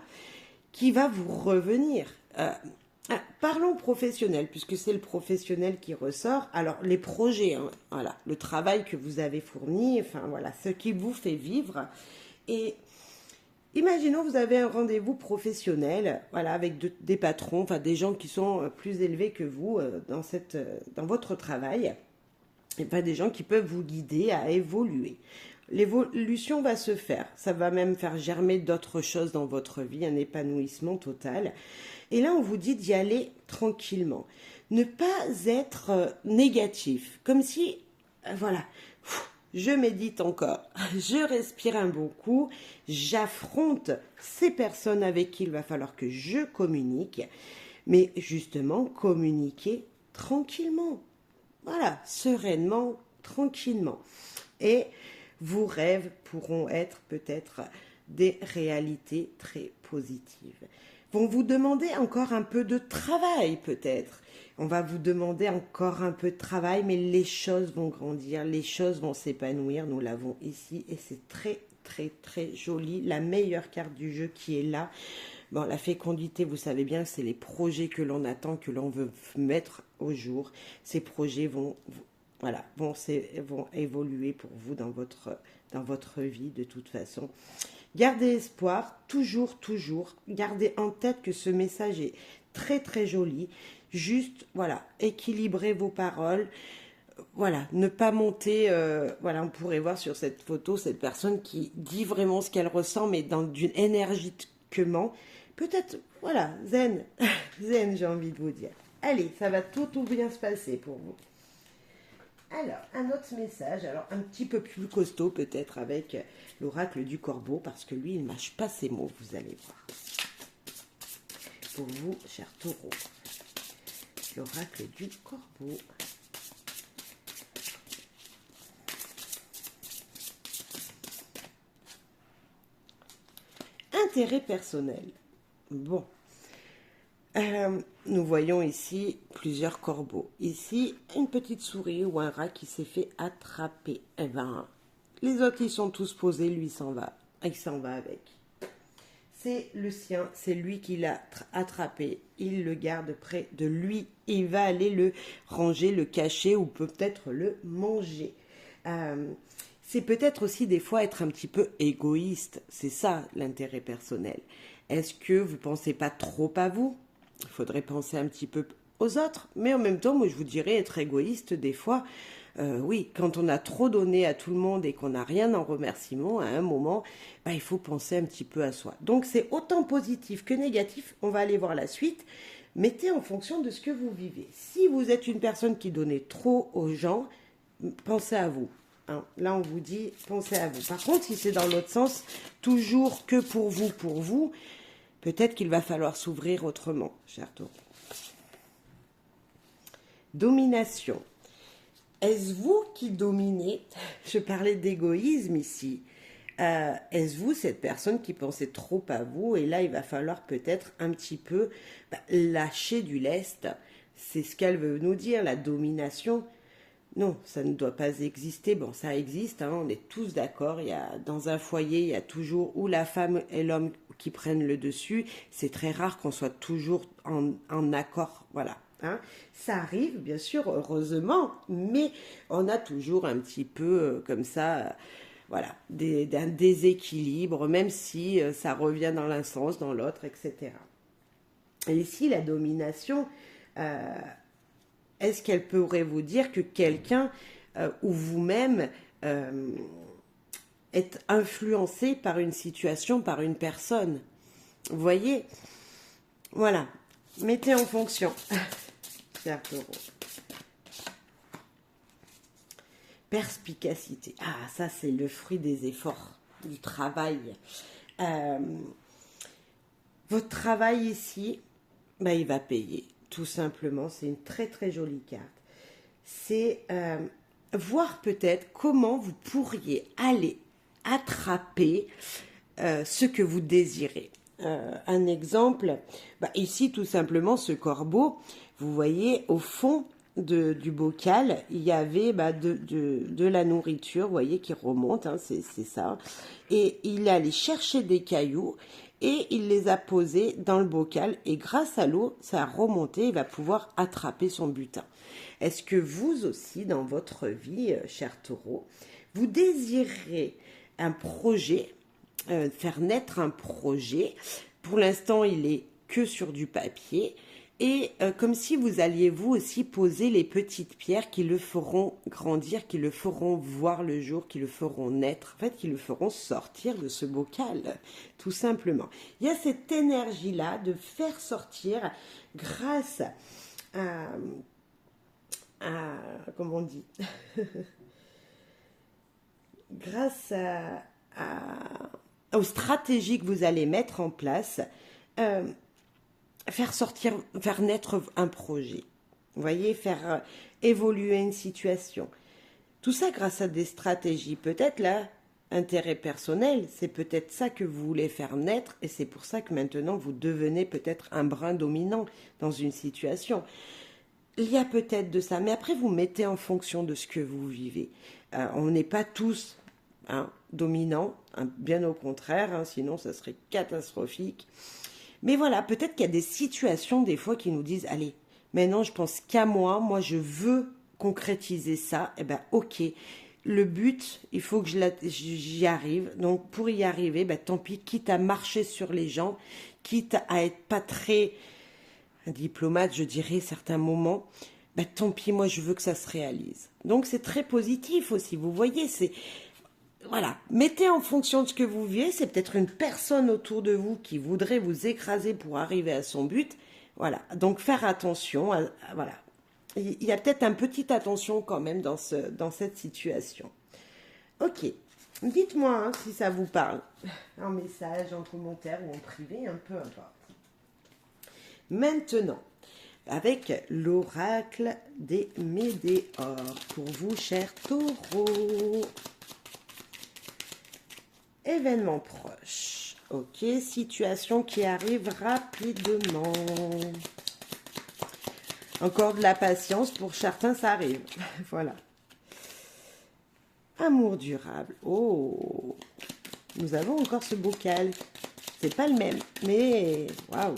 qui va vous revenir. Parlons professionnel, puisque c'est le professionnel qui ressort. Alors, les projets, hein, voilà, le travail que vous avez fourni, enfin voilà, ce qui vous fait vivre. Et imaginons vous avez un rendez-vous professionnel, voilà, avec des patrons, enfin des gens qui sont plus élevés que vous dans votre travail, et pas des gens qui peuvent vous guider à évoluer. L'évolution va se faire, ça va même faire germer d'autres choses dans votre vie, un épanouissement total. Et là, on vous dit d'y aller tranquillement. Ne pas être négatif, comme si, voilà, je médite encore, je respire un bon coup, j'affronte ces personnes avec qui il va falloir que je communique, mais justement, communiquer tranquillement. Voilà, sereinement, tranquillement. Et vos rêves pourront être peut-être des réalités très positives. Vont vous demander encore un peu de travail peut-être. On va vous demander encore un peu de travail, mais les choses vont grandir, les choses vont s'épanouir. Nous l'avons ici et c'est très très très joli. La meilleure carte du jeu qui est là. Bon, la fécondité, vous savez bien, c'est les projets que l'on attend, que l'on veut mettre au jour. Ces projets vont évoluer pour vous dans votre vie de toute façon. Gardez espoir, toujours, toujours. Gardez en tête que ce message est très, très joli. Juste, voilà, équilibrez vos paroles. Voilà, ne pas monter, voilà, on pourrait voir sur cette photo cette personne qui dit vraiment ce qu'elle ressent, mais d'une énergiquement. Peut-être, voilà, zen, zen, j'ai envie de vous dire. Allez, ça va tout bien se passer pour vous. Alors, un autre message, alors un petit peu plus costaud peut-être avec l'oracle du corbeau, parce que lui, il ne mâche pas ses mots, vous allez voir. Pour vous, chers taureaux, l'oracle du corbeau. Intérêt personnel. Bon. Nous voyons ici plusieurs corbeaux. Ici, une petite souris ou un rat qui s'est fait attraper. Eh ben, les autres, ils sont tous posés, lui, il s'en va. Il s'en va avec. C'est le sien, c'est lui qui l'a attrapé. Il le garde près de lui. Il va aller le ranger, le cacher ou peut-être le manger. C'est peut-être aussi des fois être un petit peu égoïste. C'est ça, l'intérêt personnel. Est-ce que vous ne pensez pas trop à vous ? Il faudrait penser un petit peu aux autres, mais en même temps, moi je vous dirais être égoïste des fois. Oui, quand on a trop donné à tout le monde et qu'on n'a rien en remerciement, à un moment, il faut penser un petit peu à soi. Donc c'est autant positif que négatif. On va aller voir la suite. Mettez en fonction de ce que vous vivez. Si vous êtes une personne qui donnait trop aux gens, pensez à vous. Hein. Là, on vous dit, pensez à vous. Par contre, si c'est dans l'autre sens, toujours que pour vous, peut-être qu'il va falloir s'ouvrir autrement, cher taureau. Domination. Est-ce vous qui dominez? Je parlais d'égoïsme ici. Est-ce vous cette personne qui pensait trop à vous? Et là, il va falloir peut-être un petit peu lâcher du lest. C'est ce qu'elle veut nous dire, la domination. Non, ça ne doit pas exister. Bon, ça existe, hein, on est tous d'accord. Dans un foyer, il y a toujours ou la femme et l'homme qui prennent le dessus. C'est très rare qu'on soit toujours en accord. Voilà. Hein. Ça arrive, bien sûr, heureusement, mais on a toujours un petit peu comme ça, voilà, un déséquilibre, même si ça revient dans l'un sens, dans l'autre, etc. Et ici, la domination, est-ce qu'elle pourrait vous dire que quelqu'un ou vous-même est influencé par une situation, par une personne? Vous voyez? Voilà. Mettez en fonction. Cher taureau. Perspicacité. Ah, ça, c'est le fruit des efforts, du travail. Votre travail ici, il va payer. Tout simplement, c'est une très très jolie carte. C'est voir peut-être comment vous pourriez aller attraper ce que vous désirez. Un exemple, ici tout simplement ce corbeau, vous voyez au fond du bocal, il y avait de la nourriture, vous voyez, qui remonte, hein, c'est ça. Et il est allé chercher des cailloux et il les a posés dans le bocal. Et grâce à l'eau, ça a remonté, il va pouvoir attraper son butin. Est-ce que vous aussi, dans votre vie, cher taureau, vous désirez un projet faire naître un projet. Pour l'instant, il est que sur du papier. Et comme si vous alliez vous aussi poser les petites pierres qui le feront grandir, qui le feront voir le jour, qui le feront naître, en fait, qui le feront sortir de ce bocal, tout simplement. Il y a cette énergie-là de faire sortir grâce comment on dit, grâce aux stratégies que vous allez mettre en place, faire naître un projet. Vous voyez, faire évoluer une situation. Tout ça grâce à des stratégies. Peut-être là, intérêt personnel, c'est peut-être ça que vous voulez faire naître et c'est pour ça que maintenant vous devenez peut-être un brin dominant dans une situation. Il y a peut-être de ça, mais après vous mettez en fonction de ce que vous vivez. On n'est pas tous dominants, bien au contraire, sinon ça serait catastrophique. Mais voilà, peut-être qu'il y a des situations des fois qui nous disent, allez, maintenant je pense qu'à moi je veux concrétiser ça, eh ben ok, le but, il faut que j'y arrive, donc pour y arriver, ben, tant pis, quitte à marcher sur les gens, quitte à être pas très diplomate, je dirais, certains moments, ben, tant pis, moi je veux que ça se réalise. Donc c'est très positif aussi, vous voyez, c'est... Voilà, mettez en fonction de ce que vous vivez, c'est peut-être une personne autour de vous qui voudrait vous écraser pour arriver à son but. Voilà, donc faire attention, voilà. Il y a peut-être un petit attention quand même dans cette situation. Ok, dites-moi si ça vous parle, en message, en commentaire ou en privé, peu importe. Maintenant, avec l'oracle des Médéors, pour vous, chers taureaux. Événement proche. Ok, situation qui arrive rapidement. Encore de la patience, pour certains ça arrive. Voilà. Amour durable. Oh, nous avons encore ce bocal. C'est pas le même, mais waouh.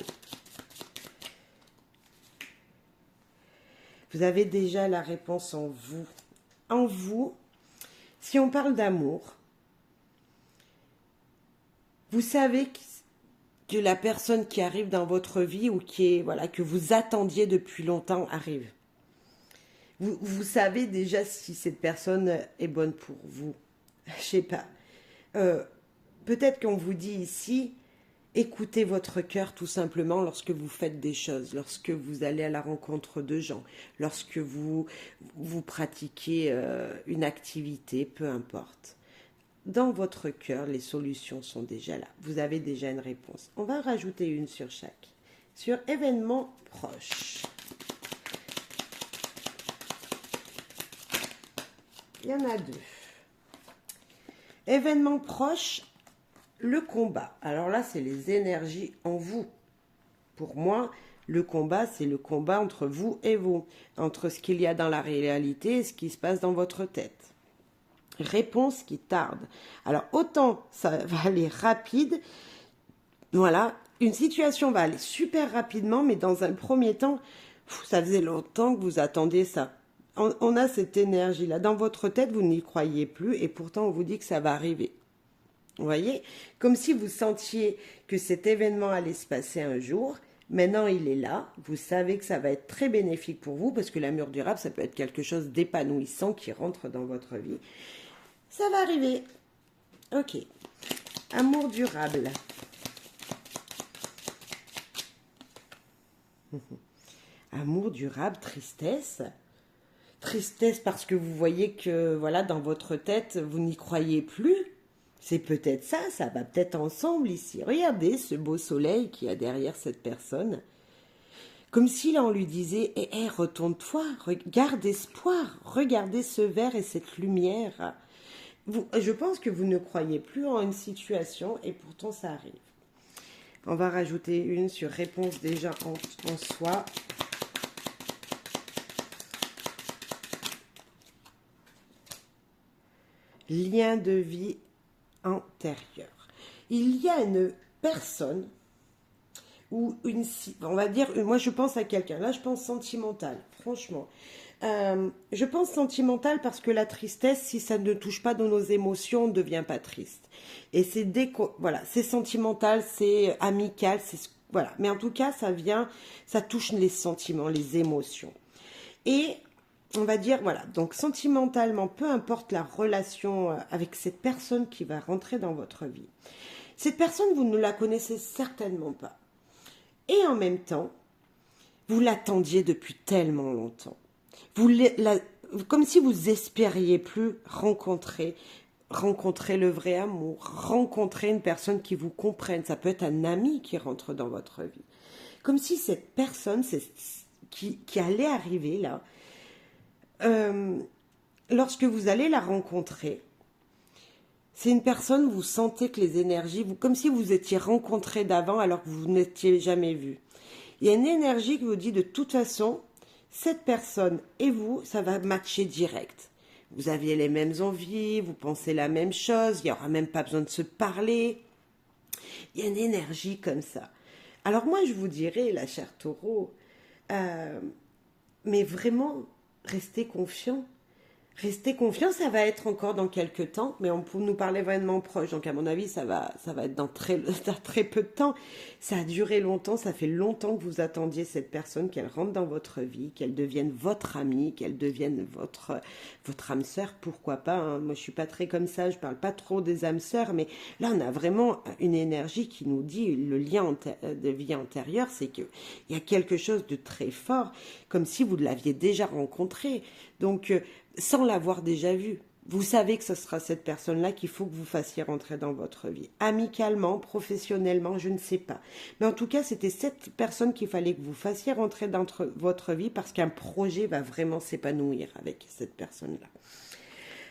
Vous avez déjà la réponse en vous. En vous, si on parle d'amour, vous savez que la personne qui arrive dans votre vie ou qui est, voilà, que vous attendiez depuis longtemps arrive. Vous savez déjà si cette personne est bonne pour vous. Je sais pas. Peut-être qu'on vous dit ici, écoutez votre cœur tout simplement lorsque vous faites des choses, lorsque vous allez à la rencontre de gens, lorsque vous pratiquez une activité, peu importe. Dans votre cœur, les solutions sont déjà là. Vous avez déjà une réponse. On va rajouter une sur chaque. Sur événement proche. Il y en a deux. Événement proche, le combat. Alors là, c'est les énergies en vous. Pour moi, le combat, c'est le combat entre vous et vous. Entre ce qu'il y a dans la réalité et ce qui se passe dans votre tête. Réponse qui tarde. Alors, autant ça va aller rapide, voilà, une situation va aller super rapidement, mais dans un premier temps, ça faisait longtemps que vous attendiez ça. On a cette énergie-là. Dans votre tête, vous n'y croyez plus, et pourtant, on vous dit que ça va arriver. Vous voyez? Comme si vous sentiez que cet événement allait se passer un jour. Maintenant, il est là. Vous savez que ça va être très bénéfique pour vous, parce que l'amour durable, ça peut être quelque chose d'épanouissant qui rentre dans votre vie. Ça va arriver. Ok. Amour durable. Amour durable, tristesse. Tristesse parce que vous voyez que, voilà, dans votre tête, vous n'y croyez plus. C'est peut-être ça, ça va peut-être ensemble ici. Regardez ce beau soleil qu'il y a derrière cette personne. Comme si là on lui disait, retourne-toi, garde espoir, regardez ce verre et cette lumière. Je pense que vous ne croyez plus en une situation et pourtant ça arrive. On va rajouter une sur réponse déjà en soi. Lien de vie antérieur. Il y a une personne ou on va dire, moi je pense à quelqu'un, là je pense sentimental, franchement. Je pense sentimental parce que la tristesse, si ça ne touche pas dans nos émotions, on ne devient pas triste. Et c'est voilà, c'est sentimental, c'est amical, voilà. Mais en tout cas, ça touche les sentiments, les émotions. Et on va dire, voilà, donc sentimentalement, peu importe la relation avec cette personne qui va rentrer dans votre vie. Cette personne, vous ne la connaissez certainement pas. Et en même temps, vous l'attendiez depuis tellement longtemps. Comme si vous espériez plus rencontrer le vrai amour, rencontrer une personne qui vous comprenne. Ça peut être un ami qui rentre dans votre vie. Comme si cette personne qui allait arriver là, lorsque vous allez la rencontrer, c'est une personne, vous sentez que les énergies, comme si vous étiez rencontrés d'avant alors que vous n'étiez jamais vus. Il y a une énergie qui vous dit de toute façon, cette personne et vous, ça va matcher direct. Vous aviez les mêmes envies, vous pensez la même chose, il n'y aura même pas besoin de se parler. Il y a une énergie comme ça. Alors moi, je vous dirais, la chère Taureau, mais vraiment, restez confiant. Restez confiant, ça va être encore dans quelques temps, mais on peut nous parler vraiment proche. Donc à mon avis, ça va être dans très peu de temps. Ça a duré longtemps, ça fait longtemps que vous attendiez cette personne, qu'elle rentre dans votre vie, qu'elle devienne votre amie, qu'elle devienne votre âme sœur, pourquoi pas. Hein. Moi, je suis pas très comme ça, je parle pas trop des âmes sœurs, mais là, on a vraiment une énergie qui nous dit, le lien de vie antérieure, c'est qu'il y a quelque chose de très fort, comme si vous l'aviez déjà rencontré. Donc, sans l'avoir déjà vu. Vous savez que ce sera cette personne-là qu'il faut que vous fassiez rentrer dans votre vie. Amicalement, professionnellement, je ne sais pas. Mais en tout cas, c'était cette personne qu'il fallait que vous fassiez rentrer dans votre vie parce qu'un projet va vraiment s'épanouir avec cette personne-là.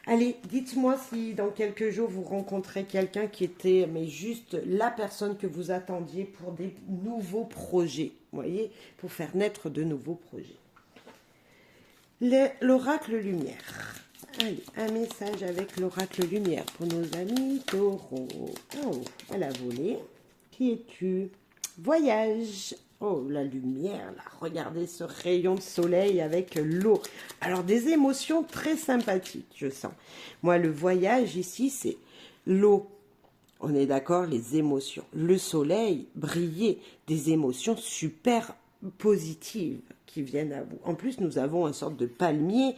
Allez, dites-moi si dans quelques jours vous rencontrez quelqu'un qui était mais juste la personne que vous attendiez pour des nouveaux projets. Vous voyez, pour faire naître de nouveaux projets. L'oracle lumière. Allez, un message avec l'oracle lumière pour nos amis taureaux. Oh, elle a volé. Qui es-tu? Voyage. Oh, la lumière, là. Regardez ce rayon de soleil avec l'eau. Alors, des émotions très sympathiques, je sens. Moi, le voyage ici, c'est l'eau. On est d'accord, les émotions. Le soleil, briller, des émotions super positives qui viennent à vous. En plus, nous avons une sorte de palmier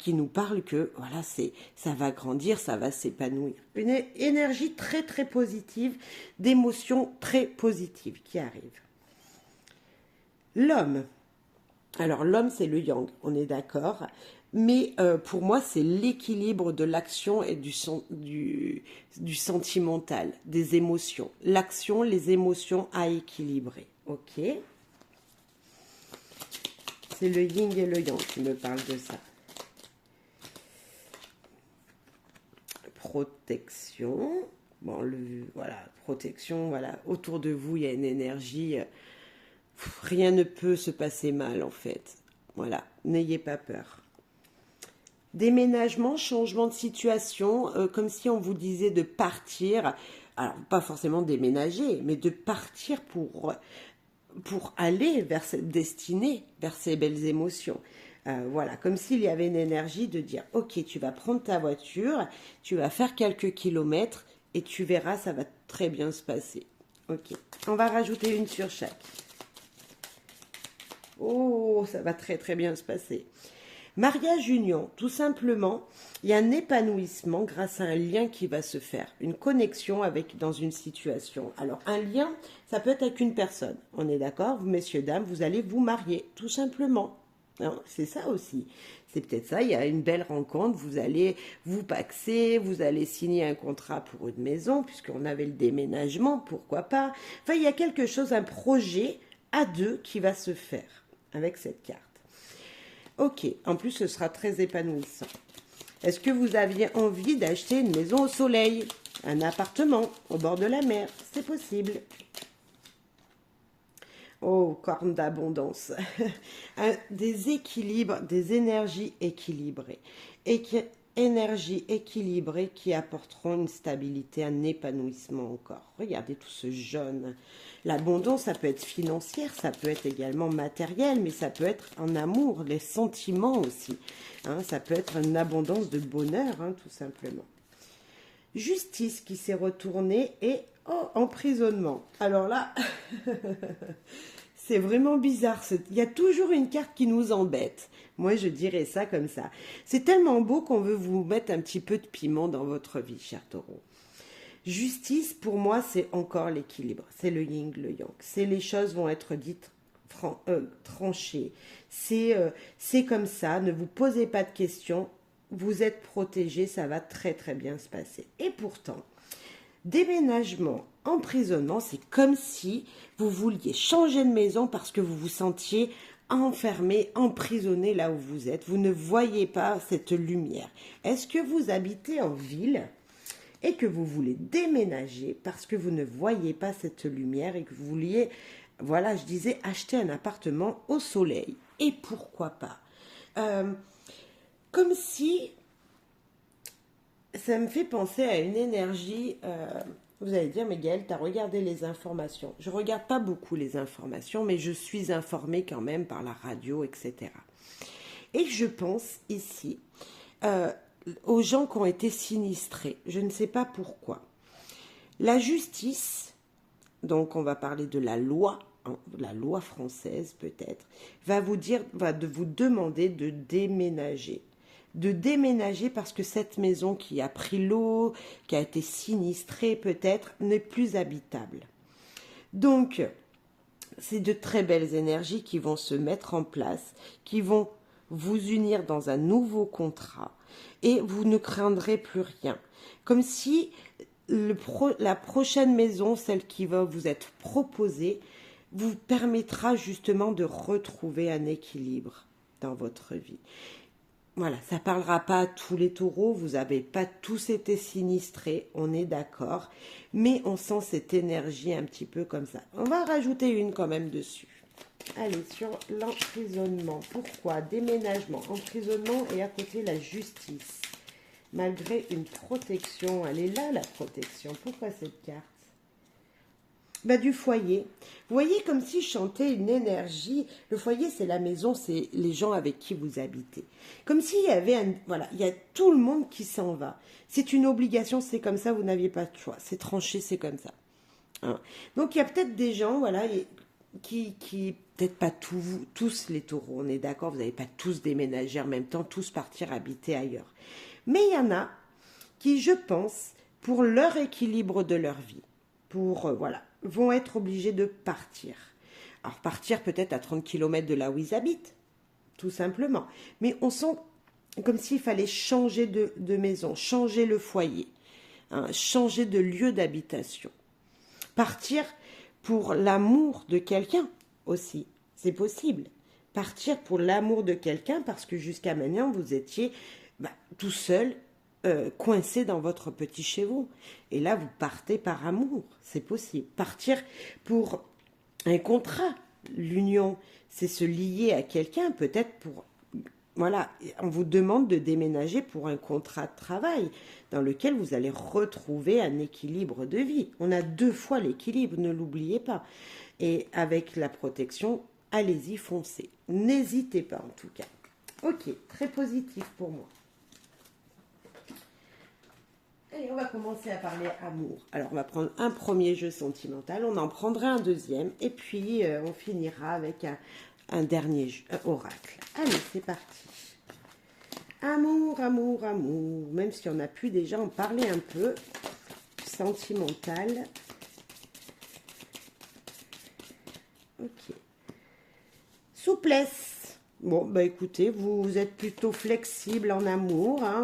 qui nous parle que voilà, ça va grandir, ça va s'épanouir. Une énergie très très positive, d'émotions très positives qui arrivent. L'homme. Alors l'homme, c'est le yang, on est d'accord. Mais pour moi, c'est l'équilibre de l'action et du sentimental, des émotions. L'action, les émotions à équilibrer. Ok. C'est le yin et le yang qui me parlent de ça. Protection. Bon, voilà, protection, voilà. Autour de vous, il y a une énergie. Rien ne peut se passer mal, en fait. Voilà, n'ayez pas peur. Déménagement, changement de situation, comme si on vous disait de partir. Alors, pas forcément déménager, mais de partir pour aller vers cette destinée, vers ces belles émotions. Voilà, comme s'il y avait une énergie de dire, ok, tu vas prendre ta voiture, tu vas faire quelques kilomètres et tu verras, ça va très bien se passer. Ok, on va rajouter une sur chaque. Oh, ça va très très bien se passer. Mariage union, tout simplement, il y a un épanouissement grâce à un lien qui va se faire, une connexion dans une situation. Alors un lien, ça peut être avec une personne, on est d'accord, vous messieurs, dames, vous allez vous marier, tout simplement. C'est ça aussi, c'est peut-être ça, il y a une belle rencontre, vous allez vous paxer, vous allez signer un contrat pour une maison, puisqu'on avait le déménagement, pourquoi pas. Enfin, il y a quelque chose, un projet à deux qui va se faire avec cette carte. Ok, en plus ce sera très épanouissant. Est-ce que vous aviez envie d'acheter une maison au soleil, un appartement au bord de la mer? C'est possible. Oh, corne d'abondance. Des équilibres, des énergies équilibrées. Et énergie équilibrée qui apporteront une stabilité, un épanouissement encore. Regardez tout ce jaune. L'abondance, ça peut être financière, ça peut être également matériel, mais ça peut être en amour, les sentiments aussi. Hein, ça peut être une abondance de bonheur, hein, tout simplement. Justice qui s'est retournée et emprisonnement. Alors là, c'est vraiment bizarre. Il y a toujours une carte qui nous embête. Moi, je dirais ça comme ça. C'est tellement beau qu'on veut vous mettre un petit peu de piment dans votre vie, cher taureau. Justice, pour moi, c'est encore l'équilibre. C'est le yin, le yang. C'est les choses vont être dites tranchées. C'est comme ça. Ne vous posez pas de questions. Vous êtes protégé. Ça va très, très bien se passer. Et pourtant, déménagement, emprisonnement, c'est comme si vous vouliez changer de maison parce que vous vous sentiez enfermé, emprisonné là où vous êtes. Vous ne voyez pas cette lumière. Est-ce que vous habitez en ville et que vous voulez déménager parce que vous ne voyez pas cette lumière et que vous vouliez, voilà, je disais, acheter un appartement au soleil? Et pourquoi pas? Comme si ça me fait penser à une énergie. Vous allez dire, mais Gaëlle, tu as regardé les informations. Je ne regarde pas beaucoup les informations, mais je suis informée quand même par la radio, etc. Et je pense ici aux gens qui ont été sinistrés. Je ne sais pas pourquoi. La justice, donc on va parler de la loi française peut-être, va vous demander de déménager. De déménager parce que cette maison qui a pris l'eau, qui a été sinistrée peut-être, n'est plus habitable. Donc, c'est de très belles énergies qui vont se mettre en place, qui vont vous unir dans un nouveau contrat et vous ne craindrez plus rien. Comme si la prochaine maison, celle qui va vous être proposée, vous permettra justement de retrouver un équilibre dans votre vie. Voilà, ça ne parlera pas à tous les taureaux, vous n'avez pas tous été sinistrés, on est d'accord, mais on sent cette énergie un petit peu comme ça. On va rajouter une quand même dessus. Allez, sur l'emprisonnement. Pourquoi? Déménagement, emprisonnement et à côté la justice. Malgré une protection, elle est là la protection. Pourquoi cette carte? Du foyer. Vous voyez comme si je chantais une énergie. Le foyer, c'est la maison, c'est les gens avec qui vous habitez. Comme s'il y avait voilà, il y a tout le monde qui s'en va. C'est une obligation, c'est comme ça, vous n'aviez pas de choix. C'est tranché, c'est comme ça. Hein. Donc il y a peut-être des gens, voilà, qui peut-être pas tous les taureaux, on est d'accord, vous n'allez pas tous déménager en même temps, tous partir habiter ailleurs. Mais il y en a qui, je pense, pour leur équilibre de leur vie, voilà, vont être obligés de partir. Alors partir peut-être à 30 km de là où ils habitent, tout simplement. Mais on sent comme s'il fallait changer de maison, changer le foyer, hein, changer de lieu d'habitation. Partir pour l'amour de quelqu'un aussi, c'est possible. Partir pour l'amour de quelqu'un parce que jusqu'à maintenant vous étiez tout seul, coincé dans votre petit chez vous. Et là, vous partez par amour, c'est possible. Partir pour un contrat, l'union, c'est se lier à quelqu'un, peut-être pour... Voilà, on vous demande de déménager pour un contrat de travail dans lequel vous allez retrouver un équilibre de vie. On a 2 fois l'équilibre, ne l'oubliez pas. Et avec la protection, allez-y, foncez. N'hésitez pas en tout cas. Ok, très positif pour moi. Allez, on va commencer à parler amour. Alors, on va prendre un premier jeu sentimental, on en prendra un deuxième, et puis on finira avec un dernier jeu, oracle. Allez, c'est parti. Amour, amour, amour. Même si on a pu déjà en parler un peu. Sentimental. Ok. Souplesse. Bon, écoutez, vous êtes plutôt flexible en amour, hein,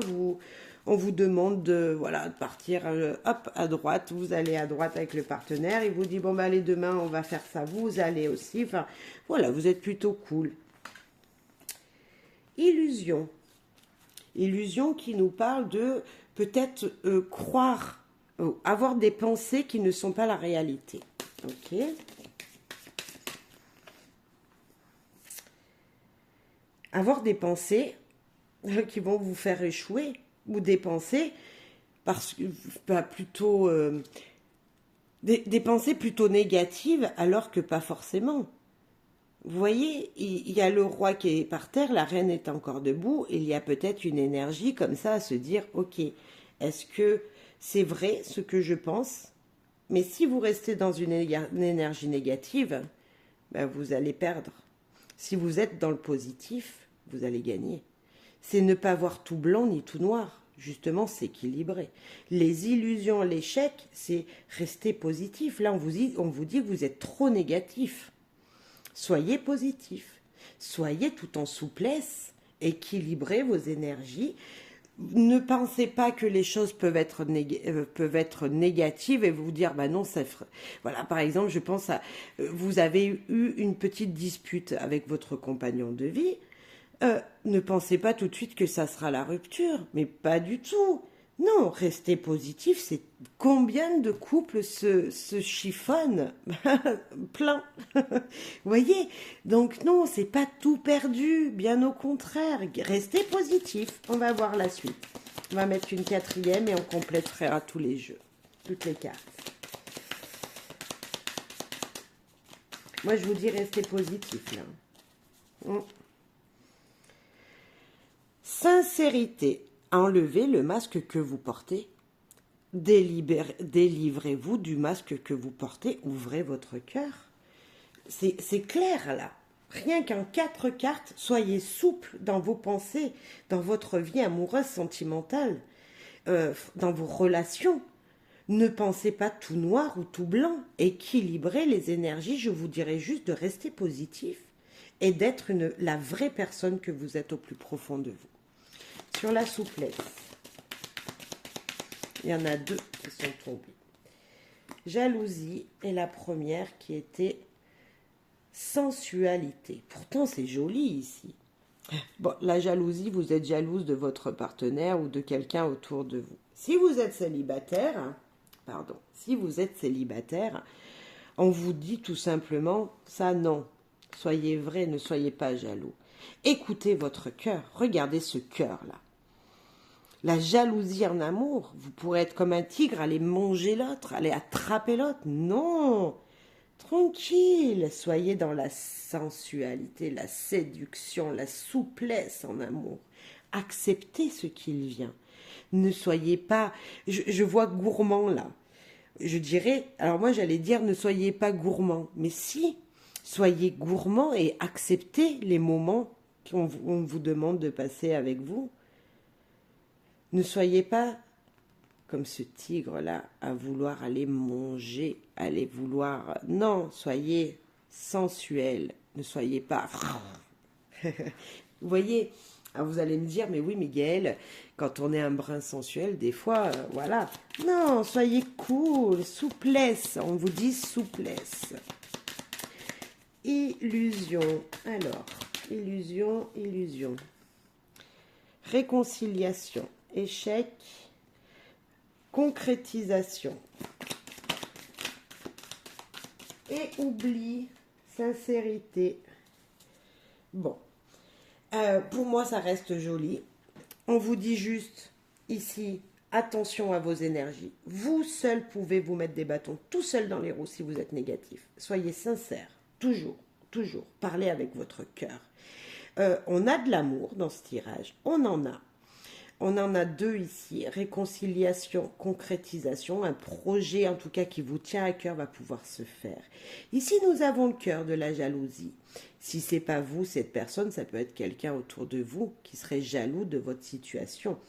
on vous demande de partir hop à droite, vous allez à droite avec le partenaire, il vous dit bon allez demain on va faire ça, vous allez aussi, enfin voilà, vous êtes plutôt cool. Illusion. Illusion qui nous parle de peut-être croire, avoir des pensées qui ne sont pas la réalité. Ok. Avoir des pensées qui vont vous faire échouer. ou des pensées, parce que, pas plutôt, des pensées plutôt négatives, alors que pas forcément. Vous voyez, il y a le roi qui est par terre, la reine est encore debout, et il y a peut-être une énergie comme ça à se dire, ok, est-ce que c'est vrai ce que je pense? Mais si vous restez dans une énergie négative, ben vous allez perdre. Si vous êtes dans le positif, vous allez gagner. C'est ne pas voir tout blanc ni tout noir. Justement, c'est équilibré. Les illusions, l'échec, c'est rester positif. Là, on vous dit que vous êtes trop négatif. Soyez positif. Soyez tout en souplesse. Équilibrez vos énergies. Ne pensez pas que les choses peuvent être négatives et vous dire, bah non, ça voilà, par exemple, je pense à, vous avez eu une petite dispute avec votre compagnon de vie, ne pensez pas tout de suite que ça sera la rupture, mais pas du tout. Non, restez positif, c'est combien de couples se chiffonnent plein. Vous voyez? Donc non, c'est pas tout perdu, bien au contraire. Restez positif. On va voir la suite. On va mettre une quatrième et on complétera tous les jeux, toutes les cartes. Moi, je vous dis restez positif là. Sincérité. Enlevez le masque que vous portez. Délivrez-vous du masque que vous portez. Ouvrez votre cœur. C'est clair là. Rien qu'en 4 cartes, soyez souple dans vos pensées, dans votre vie amoureuse, sentimentale, dans vos relations. Ne pensez pas tout noir ou tout blanc. Équilibrez les énergies. Je vous dirais juste de rester positif et d'être la vraie personne que vous êtes au plus profond de vous. Sur la souplesse, il y en a 2 qui sont tombés. Jalousie est la première qui était sensualité. Pourtant, c'est joli ici. Bon, la jalousie, vous êtes jalouse de votre partenaire ou de quelqu'un autour de vous. Si vous êtes célibataire, on vous dit tout simplement, ça non. Soyez vrai, ne soyez pas jaloux. Écoutez votre cœur, regardez ce cœur-là. La jalousie en amour, vous pourrez être comme un tigre, aller manger l'autre, aller attraper l'autre. Non, tranquille, soyez dans la sensualité, la séduction, la souplesse en amour. Acceptez ce qu'il vient. Ne soyez pas, je vois gourmand là. Je dirais, alors moi j'allais dire ne soyez pas gourmand, mais si, soyez gourmand et acceptez les moments qu'on vous demande de passer avec vous. Ne soyez pas comme ce tigre-là à vouloir aller manger, aller vouloir... Non, soyez sensuel, ne soyez pas... Vous voyez, alors vous allez me dire, mais oui, Miguel, quand on est un brin sensuel, des fois, voilà. Non, soyez cool, souplesse, on vous dit souplesse. Illusion, alors, illusion. Réconciliation. Échec, concrétisation et oubli, sincérité. Bon, pour moi ça reste joli. On vous dit juste ici, attention à vos énergies. Vous seul pouvez vous mettre des bâtons tout seul dans les roues si vous êtes négatif. Soyez sincère, toujours. Parlez avec votre cœur. On a de l'amour dans ce tirage, on en a. On en a 2 ici, réconciliation, concrétisation, un projet en tout cas qui vous tient à cœur va pouvoir se faire. Ici, nous avons le cœur de la jalousie. Si ce n'est pas vous, cette personne, ça peut être quelqu'un autour de vous qui serait jaloux de votre situation.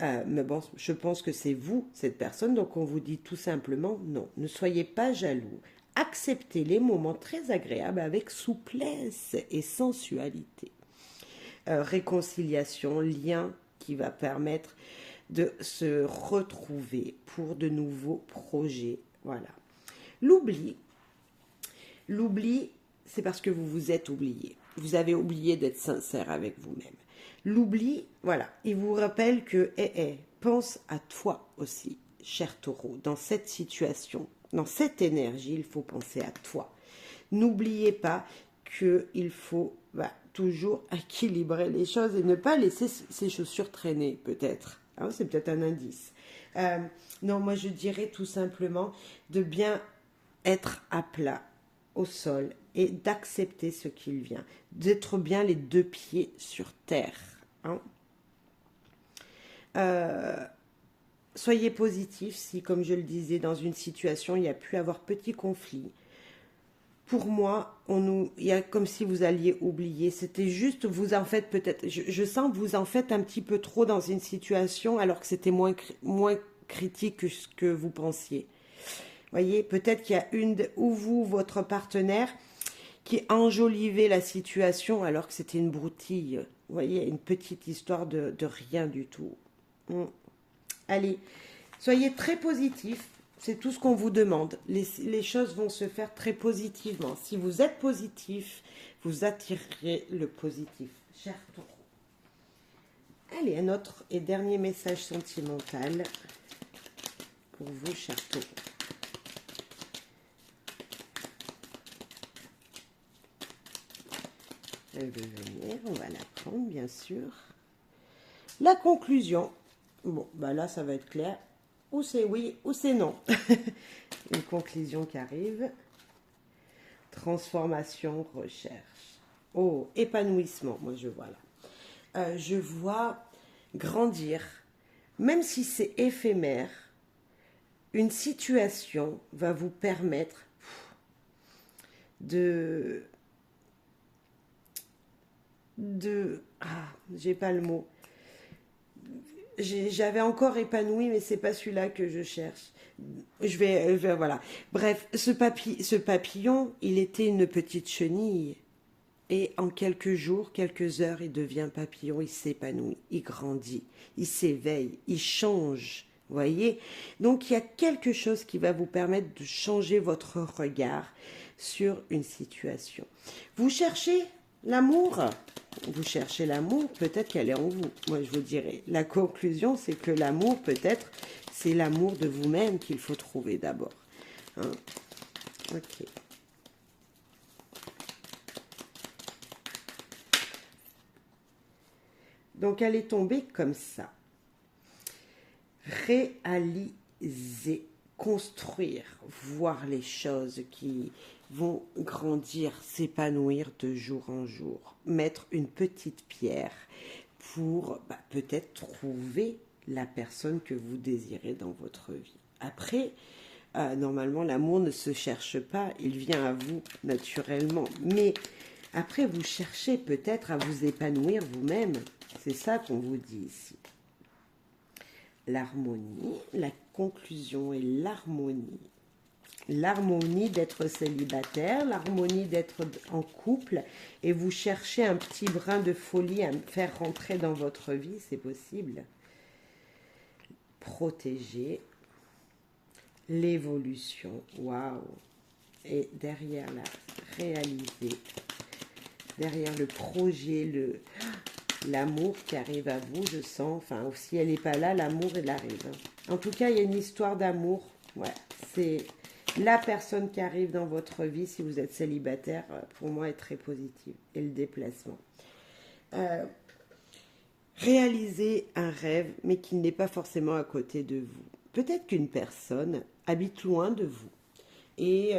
Mais bon, je pense que c'est vous, cette personne, donc on vous dit tout simplement non, ne soyez pas jaloux. Acceptez les moments très agréables avec souplesse et sensualité. Réconciliation, lien qui va permettre de se retrouver pour de nouveaux projets. Voilà. L'oubli, c'est parce que vous vous êtes oublié. Vous avez oublié d'être sincère avec vous-même. L'oubli, voilà, il vous rappelle que, pense à toi aussi, cher taureau, dans cette situation, dans cette énergie, il faut penser à toi. N'oubliez pas qu'il faut toujours équilibrer les choses et ne pas laisser ses chaussures traîner, peut-être. Hein, c'est peut-être un indice. Non, moi je dirais tout simplement de bien être à plat au sol et d'accepter ce qu'il vient, d'être bien les deux pieds sur terre. Hein. Soyez positif si, comme je le disais, dans une situation, il y a pu avoir petit conflit. Pour moi, il y a comme si vous alliez oublier. C'était juste, vous en faites peut-être, je sens que vous en faites un petit peu trop dans une situation alors que c'était moins critique que ce que vous pensiez. Voyez, peut-être qu'il y a ou vous, votre partenaire, qui enjolivait la situation alors que c'était une broutille. Vous voyez, une petite histoire de rien du tout. Allez, soyez très positif. C'est tout ce qu'on vous demande. Les choses vont se faire très positivement. Si vous êtes positif, vous attirerez le positif. Cher taureau. Allez, un autre et dernier message sentimental pour vous, cher taureau. Elle veut venir, on va la prendre, bien sûr. La conclusion. Bon, bah là, ça va être clair. Ou c'est oui, ou c'est non. Une conclusion qui arrive. Transformation, recherche. Oh, épanouissement, moi je vois là. Je vois grandir, même si c'est éphémère, une situation va vous permettre j'ai pas le mot. J'avais encore épanoui, mais c'est pas celui-là que je cherche. Voilà. Bref, ce papillon, il était une petite chenille. Et en quelques jours, quelques heures, il devient papillon, il s'épanouit, il grandit, il s'éveille, il change. Voyez? Donc, il y a quelque chose qui va vous permettre de changer votre regard sur une situation. Vous cherchez l'amour? Vous cherchez l'amour, peut-être qu'elle est en vous. Moi, je vous dirais, la conclusion, c'est que l'amour, peut-être, c'est l'amour de vous-même qu'il faut trouver d'abord. Hein? Ok. Donc, elle est tombée comme ça. Réaliser, construire, voir les choses qui vont grandir, s'épanouir de jour en jour. Mettre une petite pierre pour peut-être trouver la personne que vous désirez dans votre vie. Après, normalement, l'amour ne se cherche pas, il vient à vous naturellement. Mais après, vous cherchez peut-être à vous épanouir vous-même. C'est ça qu'on vous dit ici. L'harmonie, la conclusion est l'harmonie. L'harmonie d'être célibataire, l'harmonie d'être en couple, et vous cherchez un petit brin de folie à faire rentrer dans votre vie, c'est possible. Protéger, l'évolution, waouh. Et derrière la réaliser, derrière le projet, l'amour qui arrive à vous, je sens, enfin, si elle n'est pas là, l'amour, il arrive. En tout cas, il y a une histoire d'amour, ouais, c'est la personne qui arrive dans votre vie, si vous êtes célibataire, pour moi, est très positive, et le déplacement. Réaliser un rêve, mais qui n'est pas forcément à côté de vous. Peut-être qu'une personne habite loin de vous, et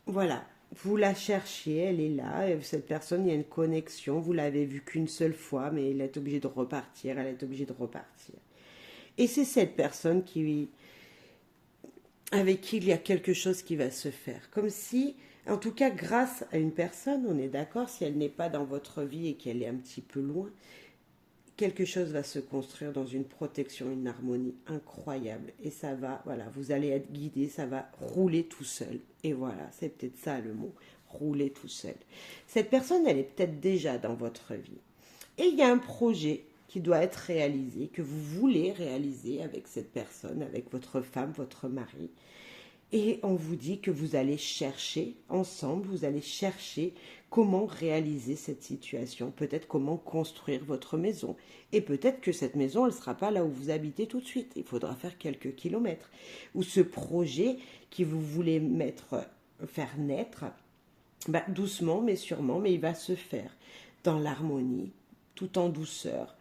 voilà, vous la cherchiez, elle est là, et cette personne, il y a une connexion, vous l'avez vue qu'une seule fois, mais elle est obligée de repartir, elle est obligée de repartir. Et c'est cette personne avec qui il y a quelque chose qui va se faire. Comme si, en tout cas grâce à une personne, on est d'accord, si elle n'est pas dans votre vie et qu'elle est un petit peu loin, quelque chose va se construire dans une protection, une harmonie incroyable. Et ça va, voilà, vous allez être guidé, ça va rouler tout seul. Et voilà, c'est peut-être ça le mot, rouler tout seul. Cette personne, elle est peut-être déjà dans votre vie. Et il y a un projet qui doit être réalisé, que vous voulez réaliser avec cette personne, avec votre femme, votre mari. Et on vous dit que vous allez chercher, ensemble, vous allez chercher comment réaliser cette situation, peut-être comment construire votre maison. Et peut-être que cette maison, elle ne sera pas là où vous habitez tout de suite. Il faudra faire quelques kilomètres. Ou ce projet qui vous voulez faire naître, doucement mais sûrement, mais il va se faire dans l'harmonie, tout en douceur.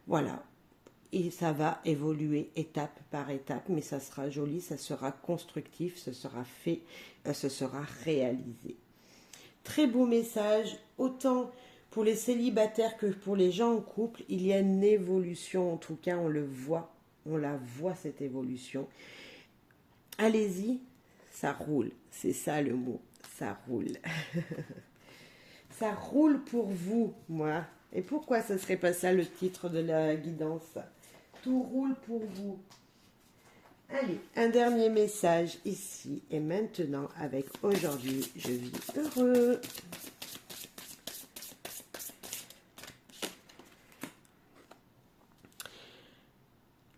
Voilà. et ça va évoluer étape par étape, mais ça sera joli, ça sera constructif, ce sera fait, ce sera réalisé. Très beau message, autant pour les célibataires que pour les gens en couple, il y a une évolution, en tout cas on le voit, on la voit cette évolution. Allez-y, ça roule, c'est ça le mot, ça roule. Ça roule pour vous, moi. Et pourquoi ce serait pas ça le titre de la guidance? Tout roule pour vous. Allez, un dernier message ici et maintenant avec aujourd'hui, je vis heureux.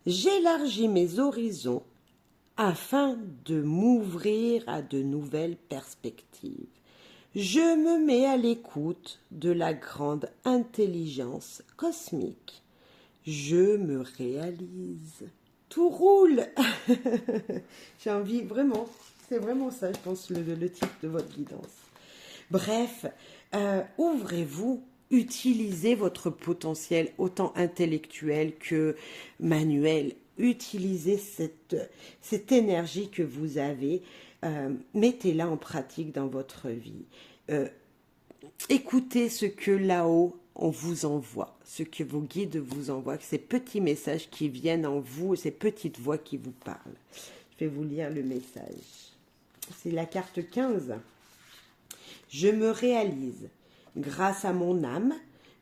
J'élargis mes horizons afin de m'ouvrir à de nouvelles perspectives. Je me mets à l'écoute de la grande intelligence cosmique. Je me réalise. Tout roule. J'ai envie, vraiment, c'est vraiment ça, je pense, le titre de votre guidance. Bref, ouvrez-vous, utilisez votre potentiel autant intellectuel que manuel. Utilisez cette énergie que vous avez, mettez-la en pratique dans votre vie. Écoutez ce que là-haut on vous envoie, ce que vos guides vous envoient, ces petits messages qui viennent en vous, ces petites voix qui vous parlent. Je vais vous lire le message. C'est la carte 15. Je me réalise. Grâce à mon âme,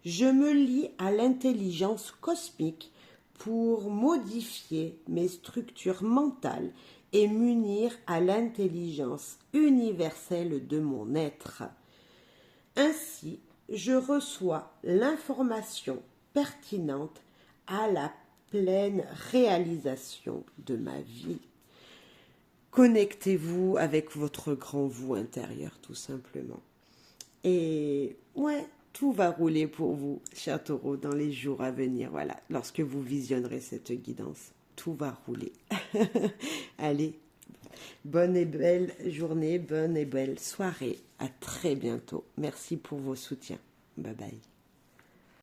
je me lie à l'intelligence cosmique pour modifier mes structures mentales et m'unir à l'intelligence universelle de mon être. Ainsi, je reçois l'information pertinente à la pleine réalisation de ma vie. Connectez-vous avec votre grand vous intérieur, tout simplement. Et ouais, tout va rouler pour vous, cher Taureau, dans les jours à venir. Voilà, lorsque vous visionnerez cette guidance, tout va rouler. Allez, bonne et belle journée, bonne et belle soirée. À très bientôt. Merci pour vos soutiens. Bye bye.